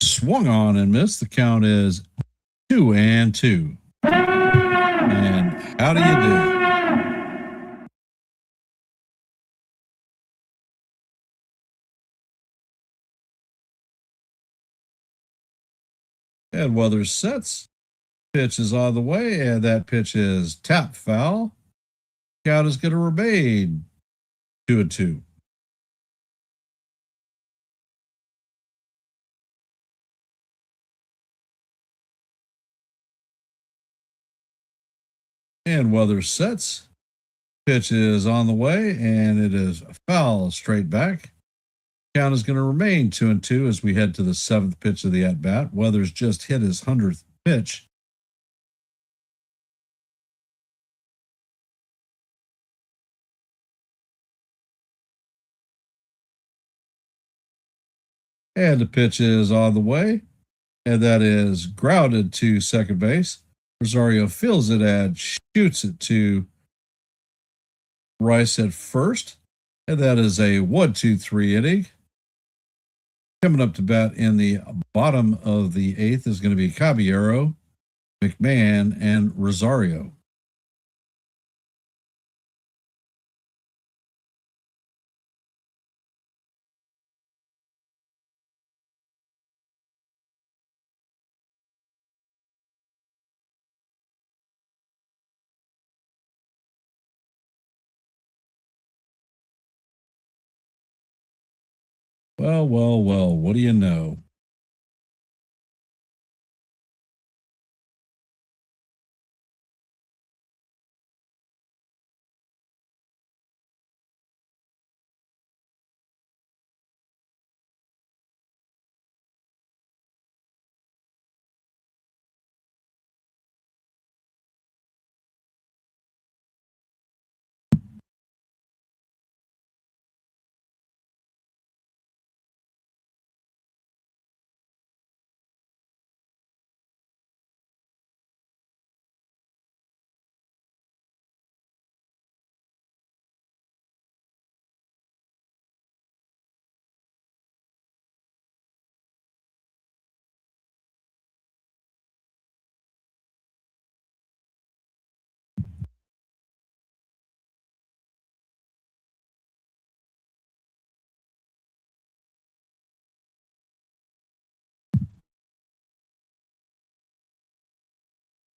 swung on and missed. The count is 2-2. And how do you do? And Weathers sets. Pitch is on the way, and that pitch is tap foul. Count is going to remain 2-2. And Weathers sets. Pitch is on the way, and it is foul straight back. Count is going to remain 2-2 as we head to the 7th pitch of the at-bat. Weathers just hit his 100th pitch. And the pitch is on the way, and that is grounded to second base. Rosario feels it and shoots it to Rice at first. And that is a 1-2-3 inning. Coming up to bat in the bottom of the eighth is going to be Caballero, McMahon, and Rosario. Well, what do you know?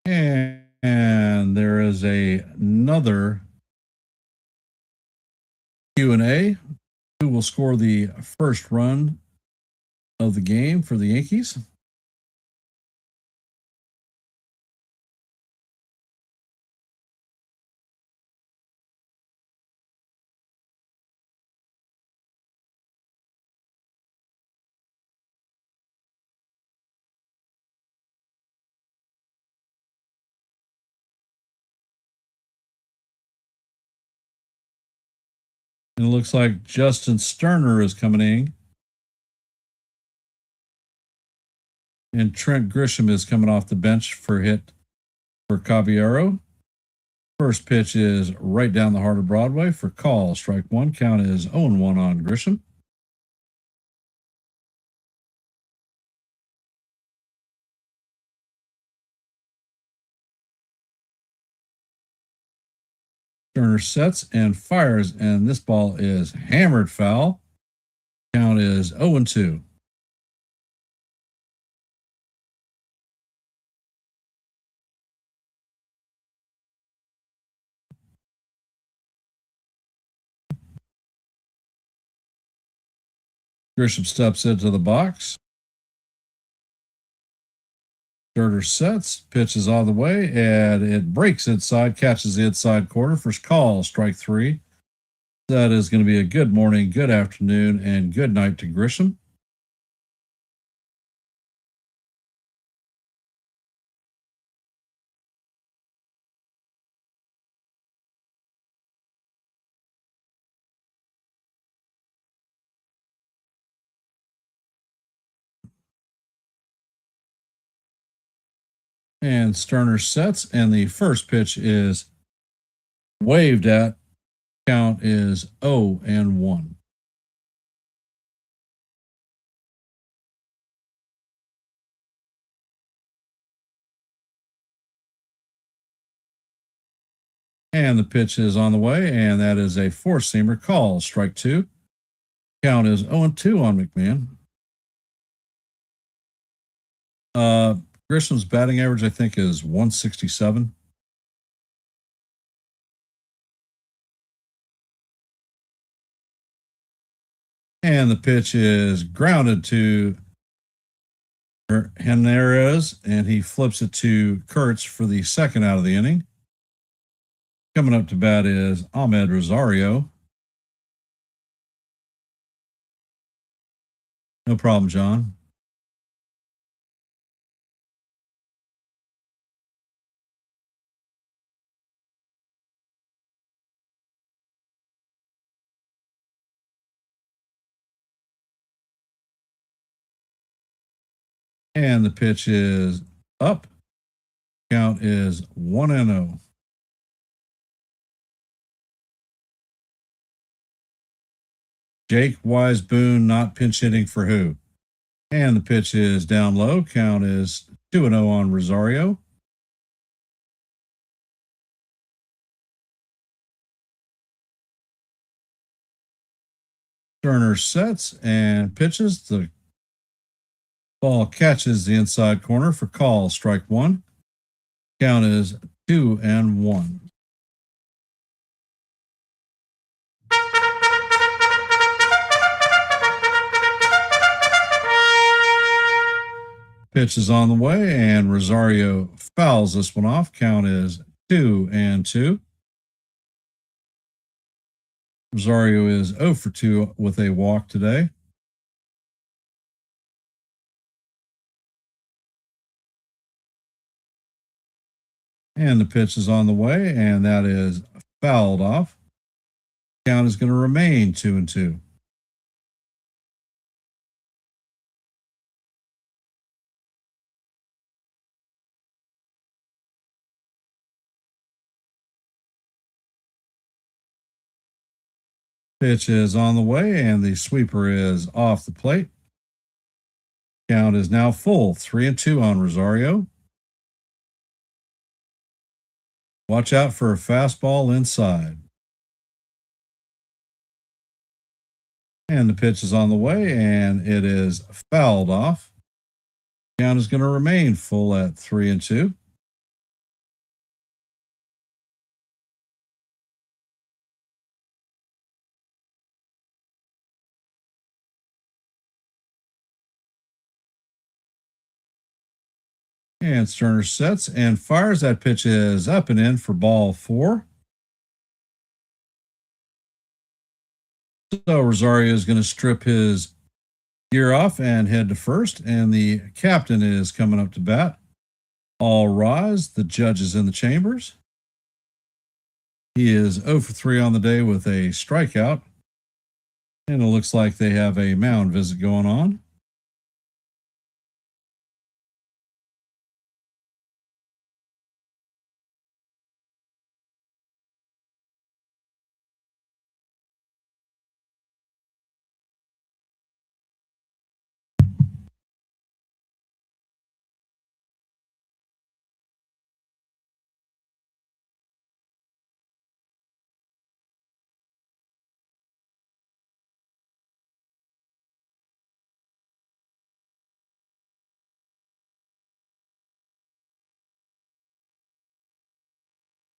And there is another Q&A. Who will score the first run of the game for the Yankees? And it looks like Justin Sterner is coming in. And Trent Grisham is coming off the bench for hit for Caballero. First pitch is right down the heart of Broadway for call. Strike one. Count is 0-1 on Grisham. Turner sets and fires, and this ball is hammered foul. Count is 0-2. Grisham steps into the box. Turner sets, pitches all the way, and it breaks inside, catches the inside corner. First call, strike three. That is going to be a good morning, good afternoon, and good night to Grisham. And Sterner sets, and the first pitch is waved at. Count is 0-1. And the pitch is on the way, and that is a four-seamer call. Strike two. Count is 0-2 on McMahon. Grisham's batting average, I think, is 167. And the pitch is grounded to Hernandez, and he flips it to Kurtz for the second out of the inning. Coming up to bat is Ahmed Rosario. No problem, John. And the pitch is up. Count is 1-0. Jake Wise Boone not pinch hitting for who? And the pitch is down low. Count is 2-0 on Rosario. Turner sets and pitches. The ball catches the inside corner for call. Strike one. Count is 2-1. Pitch is on the way, and Rosario fouls this one off. Count is 2-2. Rosario is 0 for 2 with a walk today. And the pitch is on the way, and that is fouled off. Count is going to remain 2-2. Pitch is on the way, and the sweeper is off the plate. Count is now full, 3-2 on Rosario. Watch out for a fastball inside. And the pitch is on the way, and it is fouled off. Count is going to remain full at 3-2. And Sterner sets and fires. That pitch is up and in for ball 4. So Rosario is going to strip his gear off and head to first. And the captain is coming up to bat. All rise. The judge is in the chambers. He is 0 for 3 on the day with a strikeout. And it looks like they have a mound visit going on.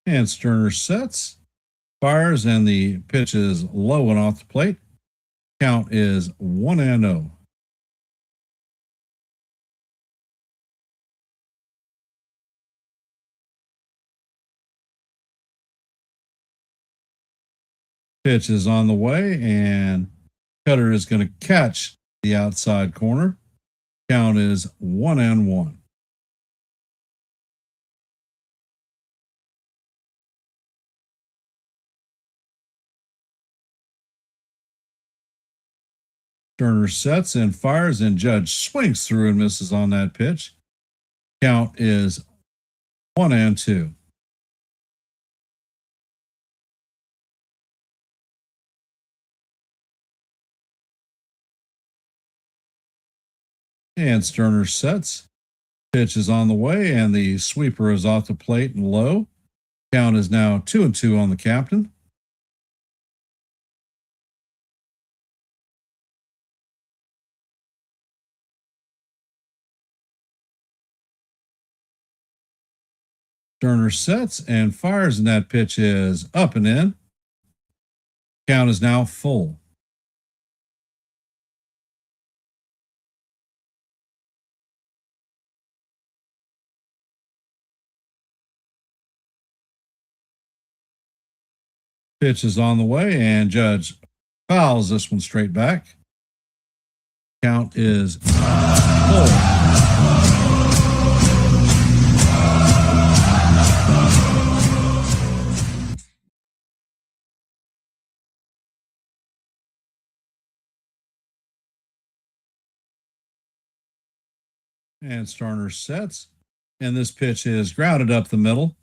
And Sterner sets, fires, and the pitch is low and off the plate. Count is 1-0. Pitch is on the way, and Cutter is going to catch the outside corner. Count is 1-1. Turner sets and fires, and Judge swings through and misses on that pitch. Count is 1-2. And Sterner sets. Pitch is on the way, and the sweeper is off the plate and low. Count is now 2-2 on the captain. Sterner sets and fires, and that pitch is up and in. Count is now full. Pitch is on the way, and Judge fouls this one straight back. Count is full. And Starner sets, and this pitch is grounded up the middle.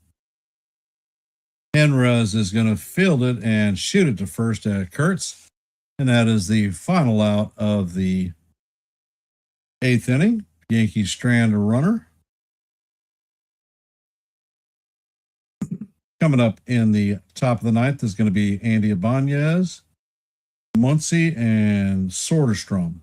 Henrez is going to field it and shoot it to first at Kurtz. And that is the final out of the 8th inning. Yankees strand a runner. Coming up in the top of the 9th is going to be Andy Ibanez, Muncy, and Soderstrom.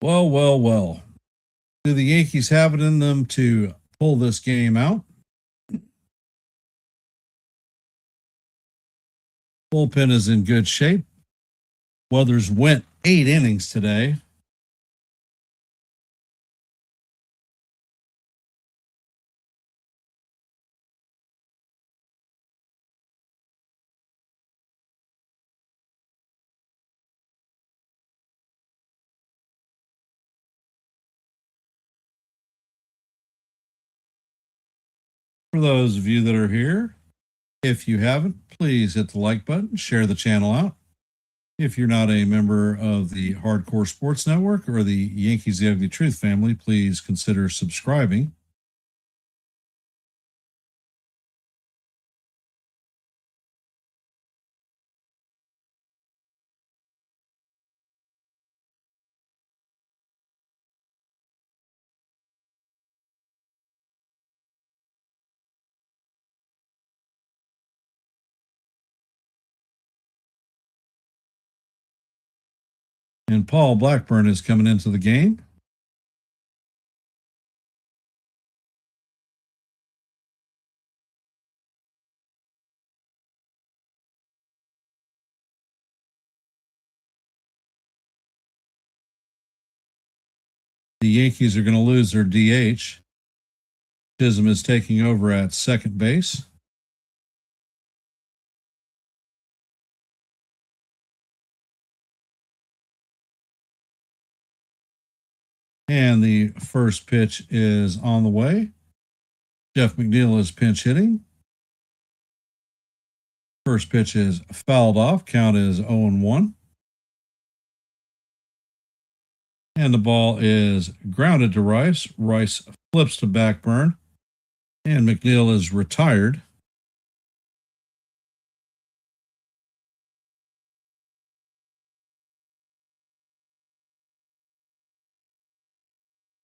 Well. Do the Yankees have it in them to pull this game out? Bullpen is in good shape. Weathers went 8 innings today. For those of you that are here, if you haven't, please hit the like button, share the channel out. If you're not a member of the Hardcore Sports Network or the Yankees The Ugly Truth family, please consider subscribing. And Paul Blackburn is coming into the game. The Yankees are going to lose their DH. Chisholm is taking over at second base. And the first pitch is on the way. Jeff McNeil is pinch hitting. First pitch is fouled off. Count is 0-1. And the ball is grounded to Rice. Rice flips to Blackburn. And McNeil is retired.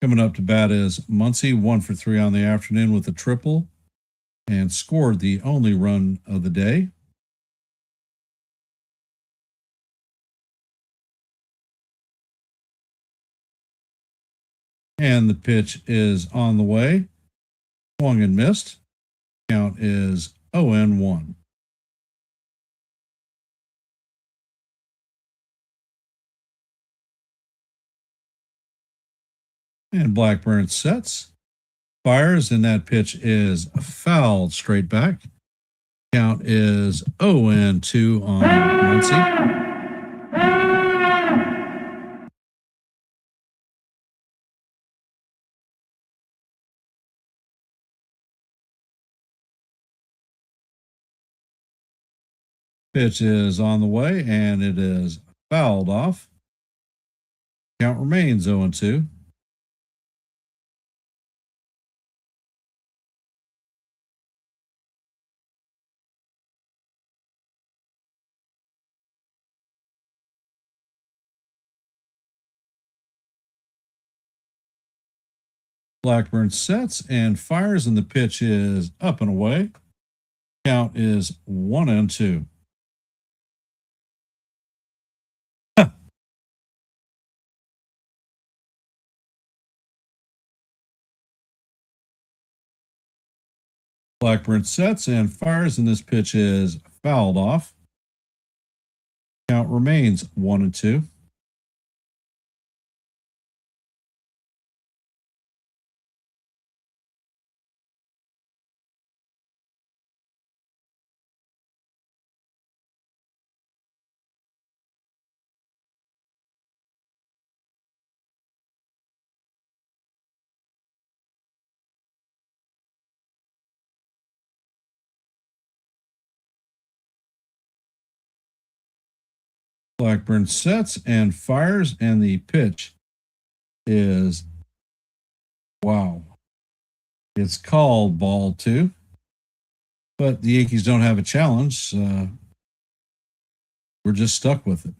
Coming up to bat is Muncy, 1 for 3 on the afternoon with a triple, and scored the only run of the day. And the pitch is on the way. Swung and missed. Count is 0-1. And Blackburn sets, fires, and that pitch is fouled straight back. Count is 0-2 on Muncy. Pitch is on the way, and it is fouled off. Count remains 0-2. Blackburn sets and fires, and the pitch is up and away. Count is 1-2. Blackburn sets and fires, and this pitch is fouled off. Count remains 1-2. Blackburn sets and fires, and the pitch is wow. It's called ball 2, but the Yankees don't have a challenge. We're just stuck with it.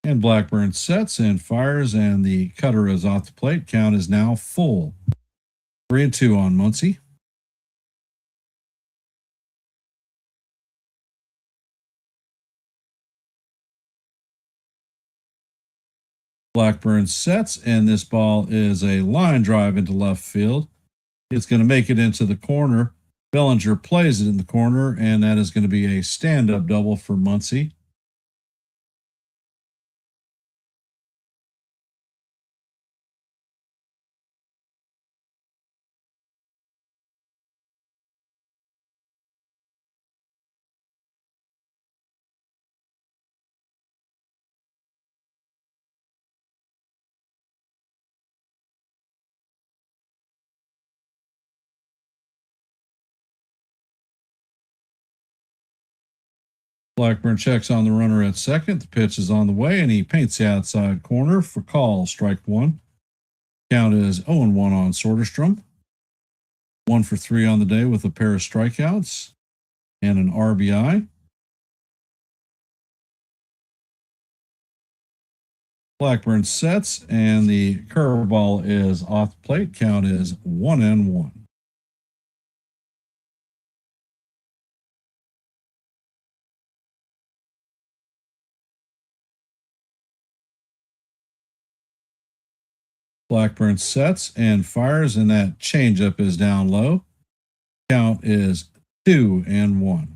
And Blackburn sets and fires, and the cutter is off the plate. Count is now full. 3-2 on Muncie. Blackburn sets, and this ball is a line drive into left field. It's going to make it into the corner. Bellinger plays it in the corner, and that is going to be a stand-up double for Muncie. Blackburn checks on the runner at second. The pitch is on the way, and he paints the outside corner for call, strike 1. Count is 0-1 on Soderstrom. 1 for 3 on the day with a pair of strikeouts and an RBI. Blackburn sets, and the curveball is off the plate. Count is 1-1. Blackburn sets and fires, and that changeup is down low. Count is 2-1.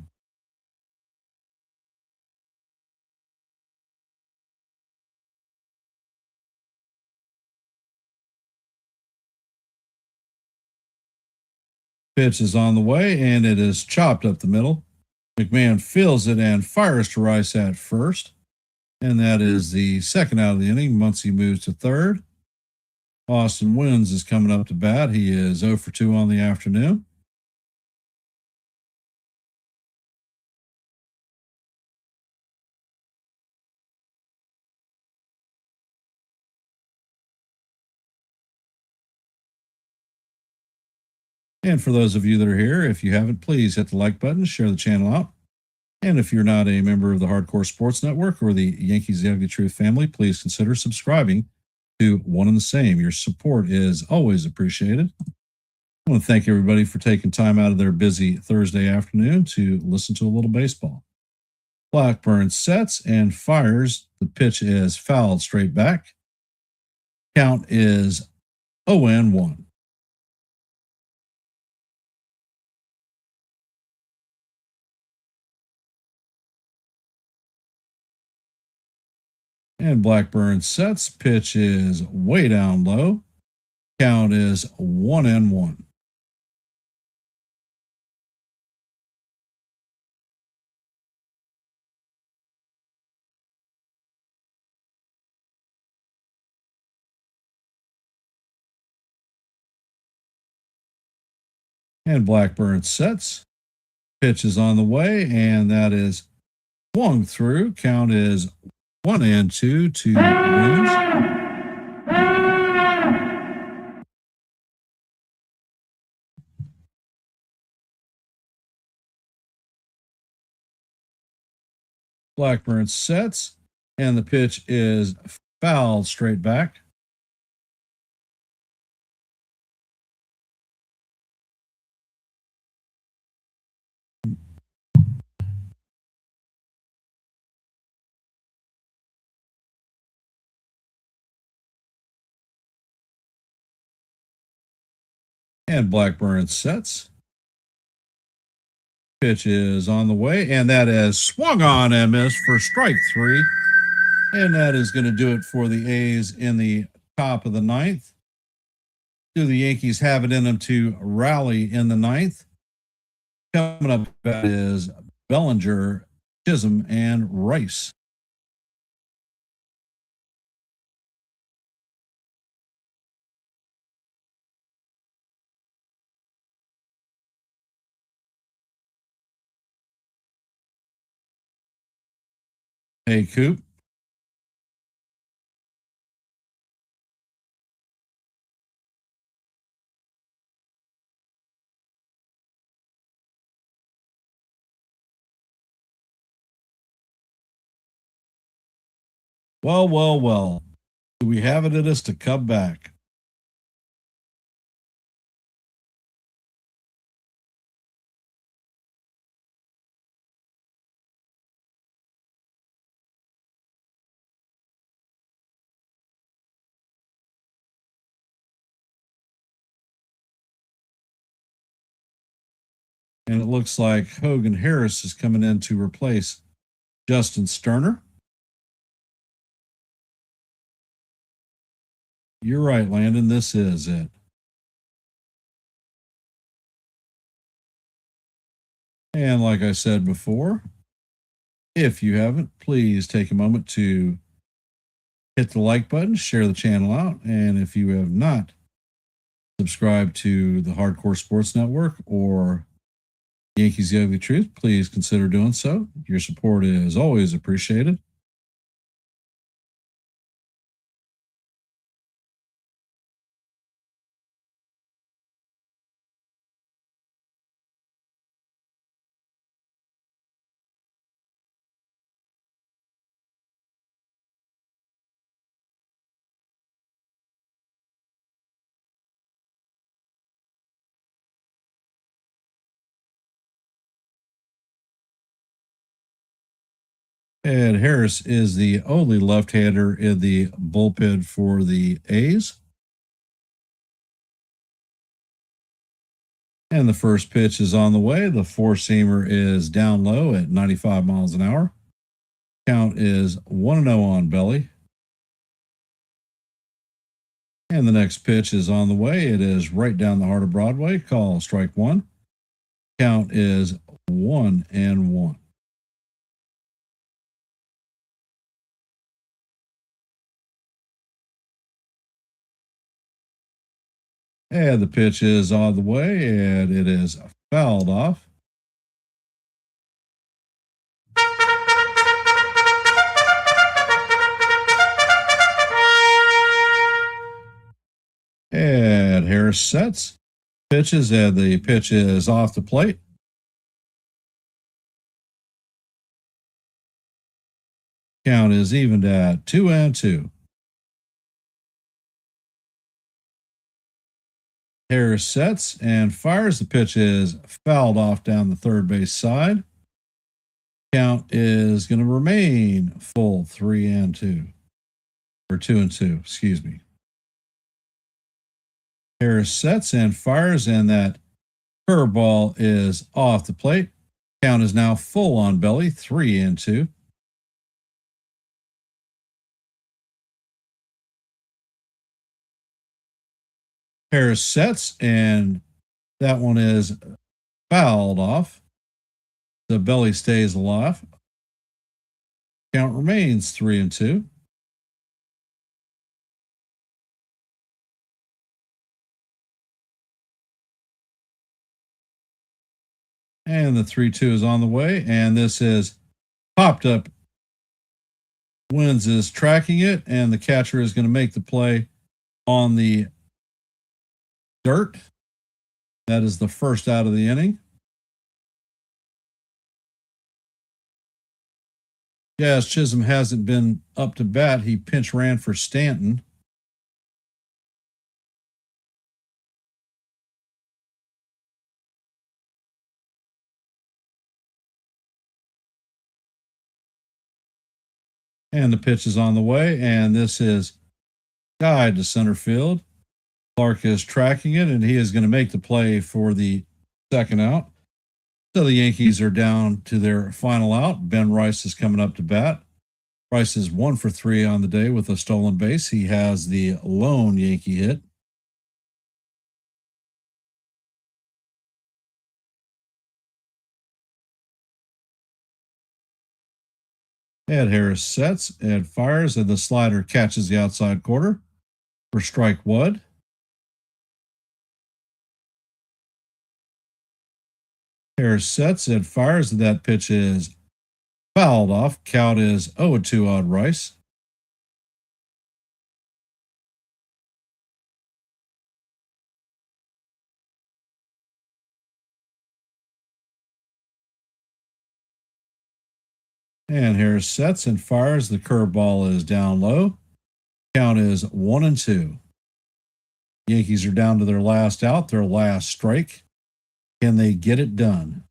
Pitch is on the way, and it is chopped up the middle. McMahon fields it and fires to Rice at first. And that is the second out of the inning. Muncie moves to third. Austin Wins is coming up to bat. He is 0 for 2 on the afternoon. And for those of you that are here, if you haven't, please hit the like button, share the channel out. And if you're not a member of the Hardcore Sports Network or the Yankees The Ugly Truth family, please consider subscribing to One and the Same. Your support is always appreciated. I want to thank everybody for taking time out of their busy Thursday afternoon to listen to a little baseball. Blackburn sets and fires. The pitch is fouled straight back. Count is 0-1. And Blackburn sets. Pitch is way down low. Count is 1-1. And Blackburn sets. Pitch is on the way, and that is swung through. Count is 1-2 to Wins. Blackburn sets, and the pitch is fouled straight back. And Blackburn sets. Pitch is on the way, and that is swung on and missed for strike 3. And that is going to do it for the A's in the top of the ninth. Do the Yankees have it in them to rally in the ninth? Coming up is Bellinger, Chisholm, and Rice. Hey, Coop. Well. Do we have it in us to come back? And it looks like Hogan Harris is coming in to replace Justin Sterner. You're right, Landon. This is it. And like I said before, if you haven't, please take a moment to hit the like button, share the channel out. And if you have not subscribed to the Hardcore Sports Network or Yankees The Ugly Truth, please consider doing so. Your support is always appreciated. And Harris is the only left-hander in the bullpen for the A's. And the first pitch is on the way. The four-seamer is down low at 95 miles an hour. Count is 1-0 on Belly. And the next pitch is on the way. It is right down the heart of Broadway. Call strike 1. Count is 1-1. And the pitch is on the way, and it is fouled off. And Harris sets, pitches, and the pitch is off the plate. Count is evened at 2-2. Harris sets and fires. The pitch is fouled off down the third base side. Count is going to remain full 3-2. Or 2-2, excuse me. Harris sets and fires, and that curveball is off the plate. Count is now full on Belly, 3-2. Harris sets, and that one is fouled off. The Belly stays alive. Count remains 3-2. And the 3-2 is on the way, and this is popped up. Wins is tracking it, and the catcher is going to make the play on the dirt. That is the first out of the inning. Jazz Chisholm hasn't been up to bat. He pinch ran for Stanton. And the pitch is on the way, and this is guide to center field. Clark is tracking it, and he is going to make the play for the second out. So the Yankees are down to their final out. Ben Rice is coming up to bat. Rice is 1 for 3 on the day with a stolen base. He has the lone Yankee hit. Ed Harris sets, Ed fires, and the slider catches the outside corner for strike one. Harris sets, Ed fires, and that pitch is fouled off. Count is 0-2 on Rice. And Harris sets and fires. The curveball is down low. Count is 1-2. Yankees are down to their last out, their last strike. Can they get it done?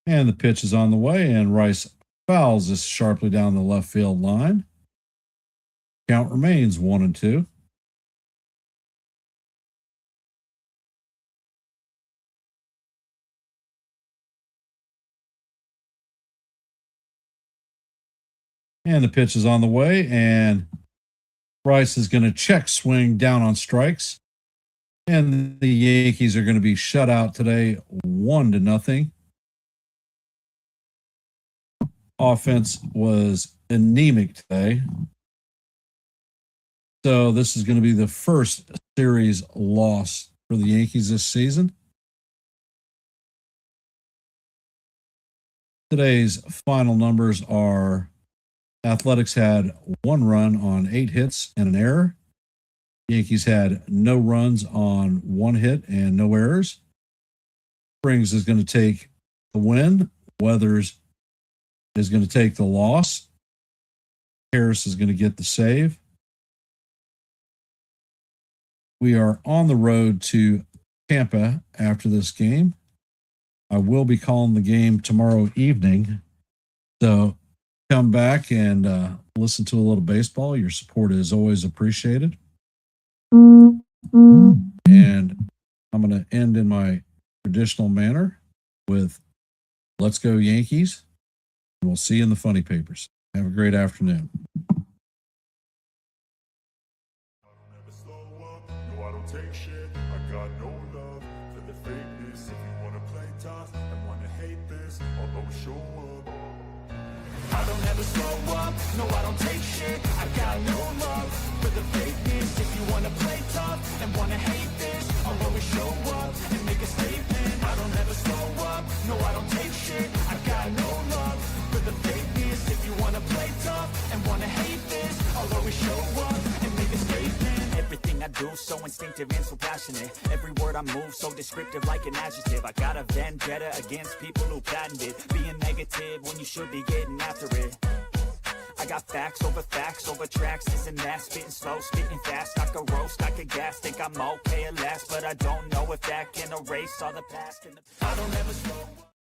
And the pitch is on the way, and Rice fouls this sharply down the left field line. Count remains 1-2. And the pitch is on the way, and Rice is going to check swing down on strikes. And the Yankees are going to be shut out today 1-0. Offense was anemic today. So this is going to be the first series loss for the Yankees this season. Today's final numbers are: Athletics had 1 run on 8 hits and an error. Yankees had no runs on 1 hit and no errors. Springs is going to take the win. Weathers is going to take the loss. Harris is going to get the save. We are on the road to Tampa after this game. I will be calling the game tomorrow evening. So come back and listen to a little baseball. Your support is always appreciated. And I'm going to end in my traditional manner with "Let's go Yankees." And we'll see you in the funny papers. Have a great afternoon. No, I don't take shit. I got no love for the fakeness. If you wanna play tough and wanna hate this, I'll always show up. I don't ever slow up. No, I don't take shit. I got no love for the fakeness. If you wanna play tough and wanna hate this, I'll always show up and make a statement. I don't ever slow up. No, I don't take shit. I got no love for the fakeness. If you wanna play tough and wanna hate this, I'll always show up and make a statement. Everything I do so instinctive and so passionate. Every word I move so descriptive like an adjective. I got a vendetta against people who patented being negative when you should be getting after it. I got facts over tracks, this and that. Spitting slow, spitting fast. I could roast, I could gas. Think I'm okay at last, but I don't know if that can erase all the past. I don't ever slow up.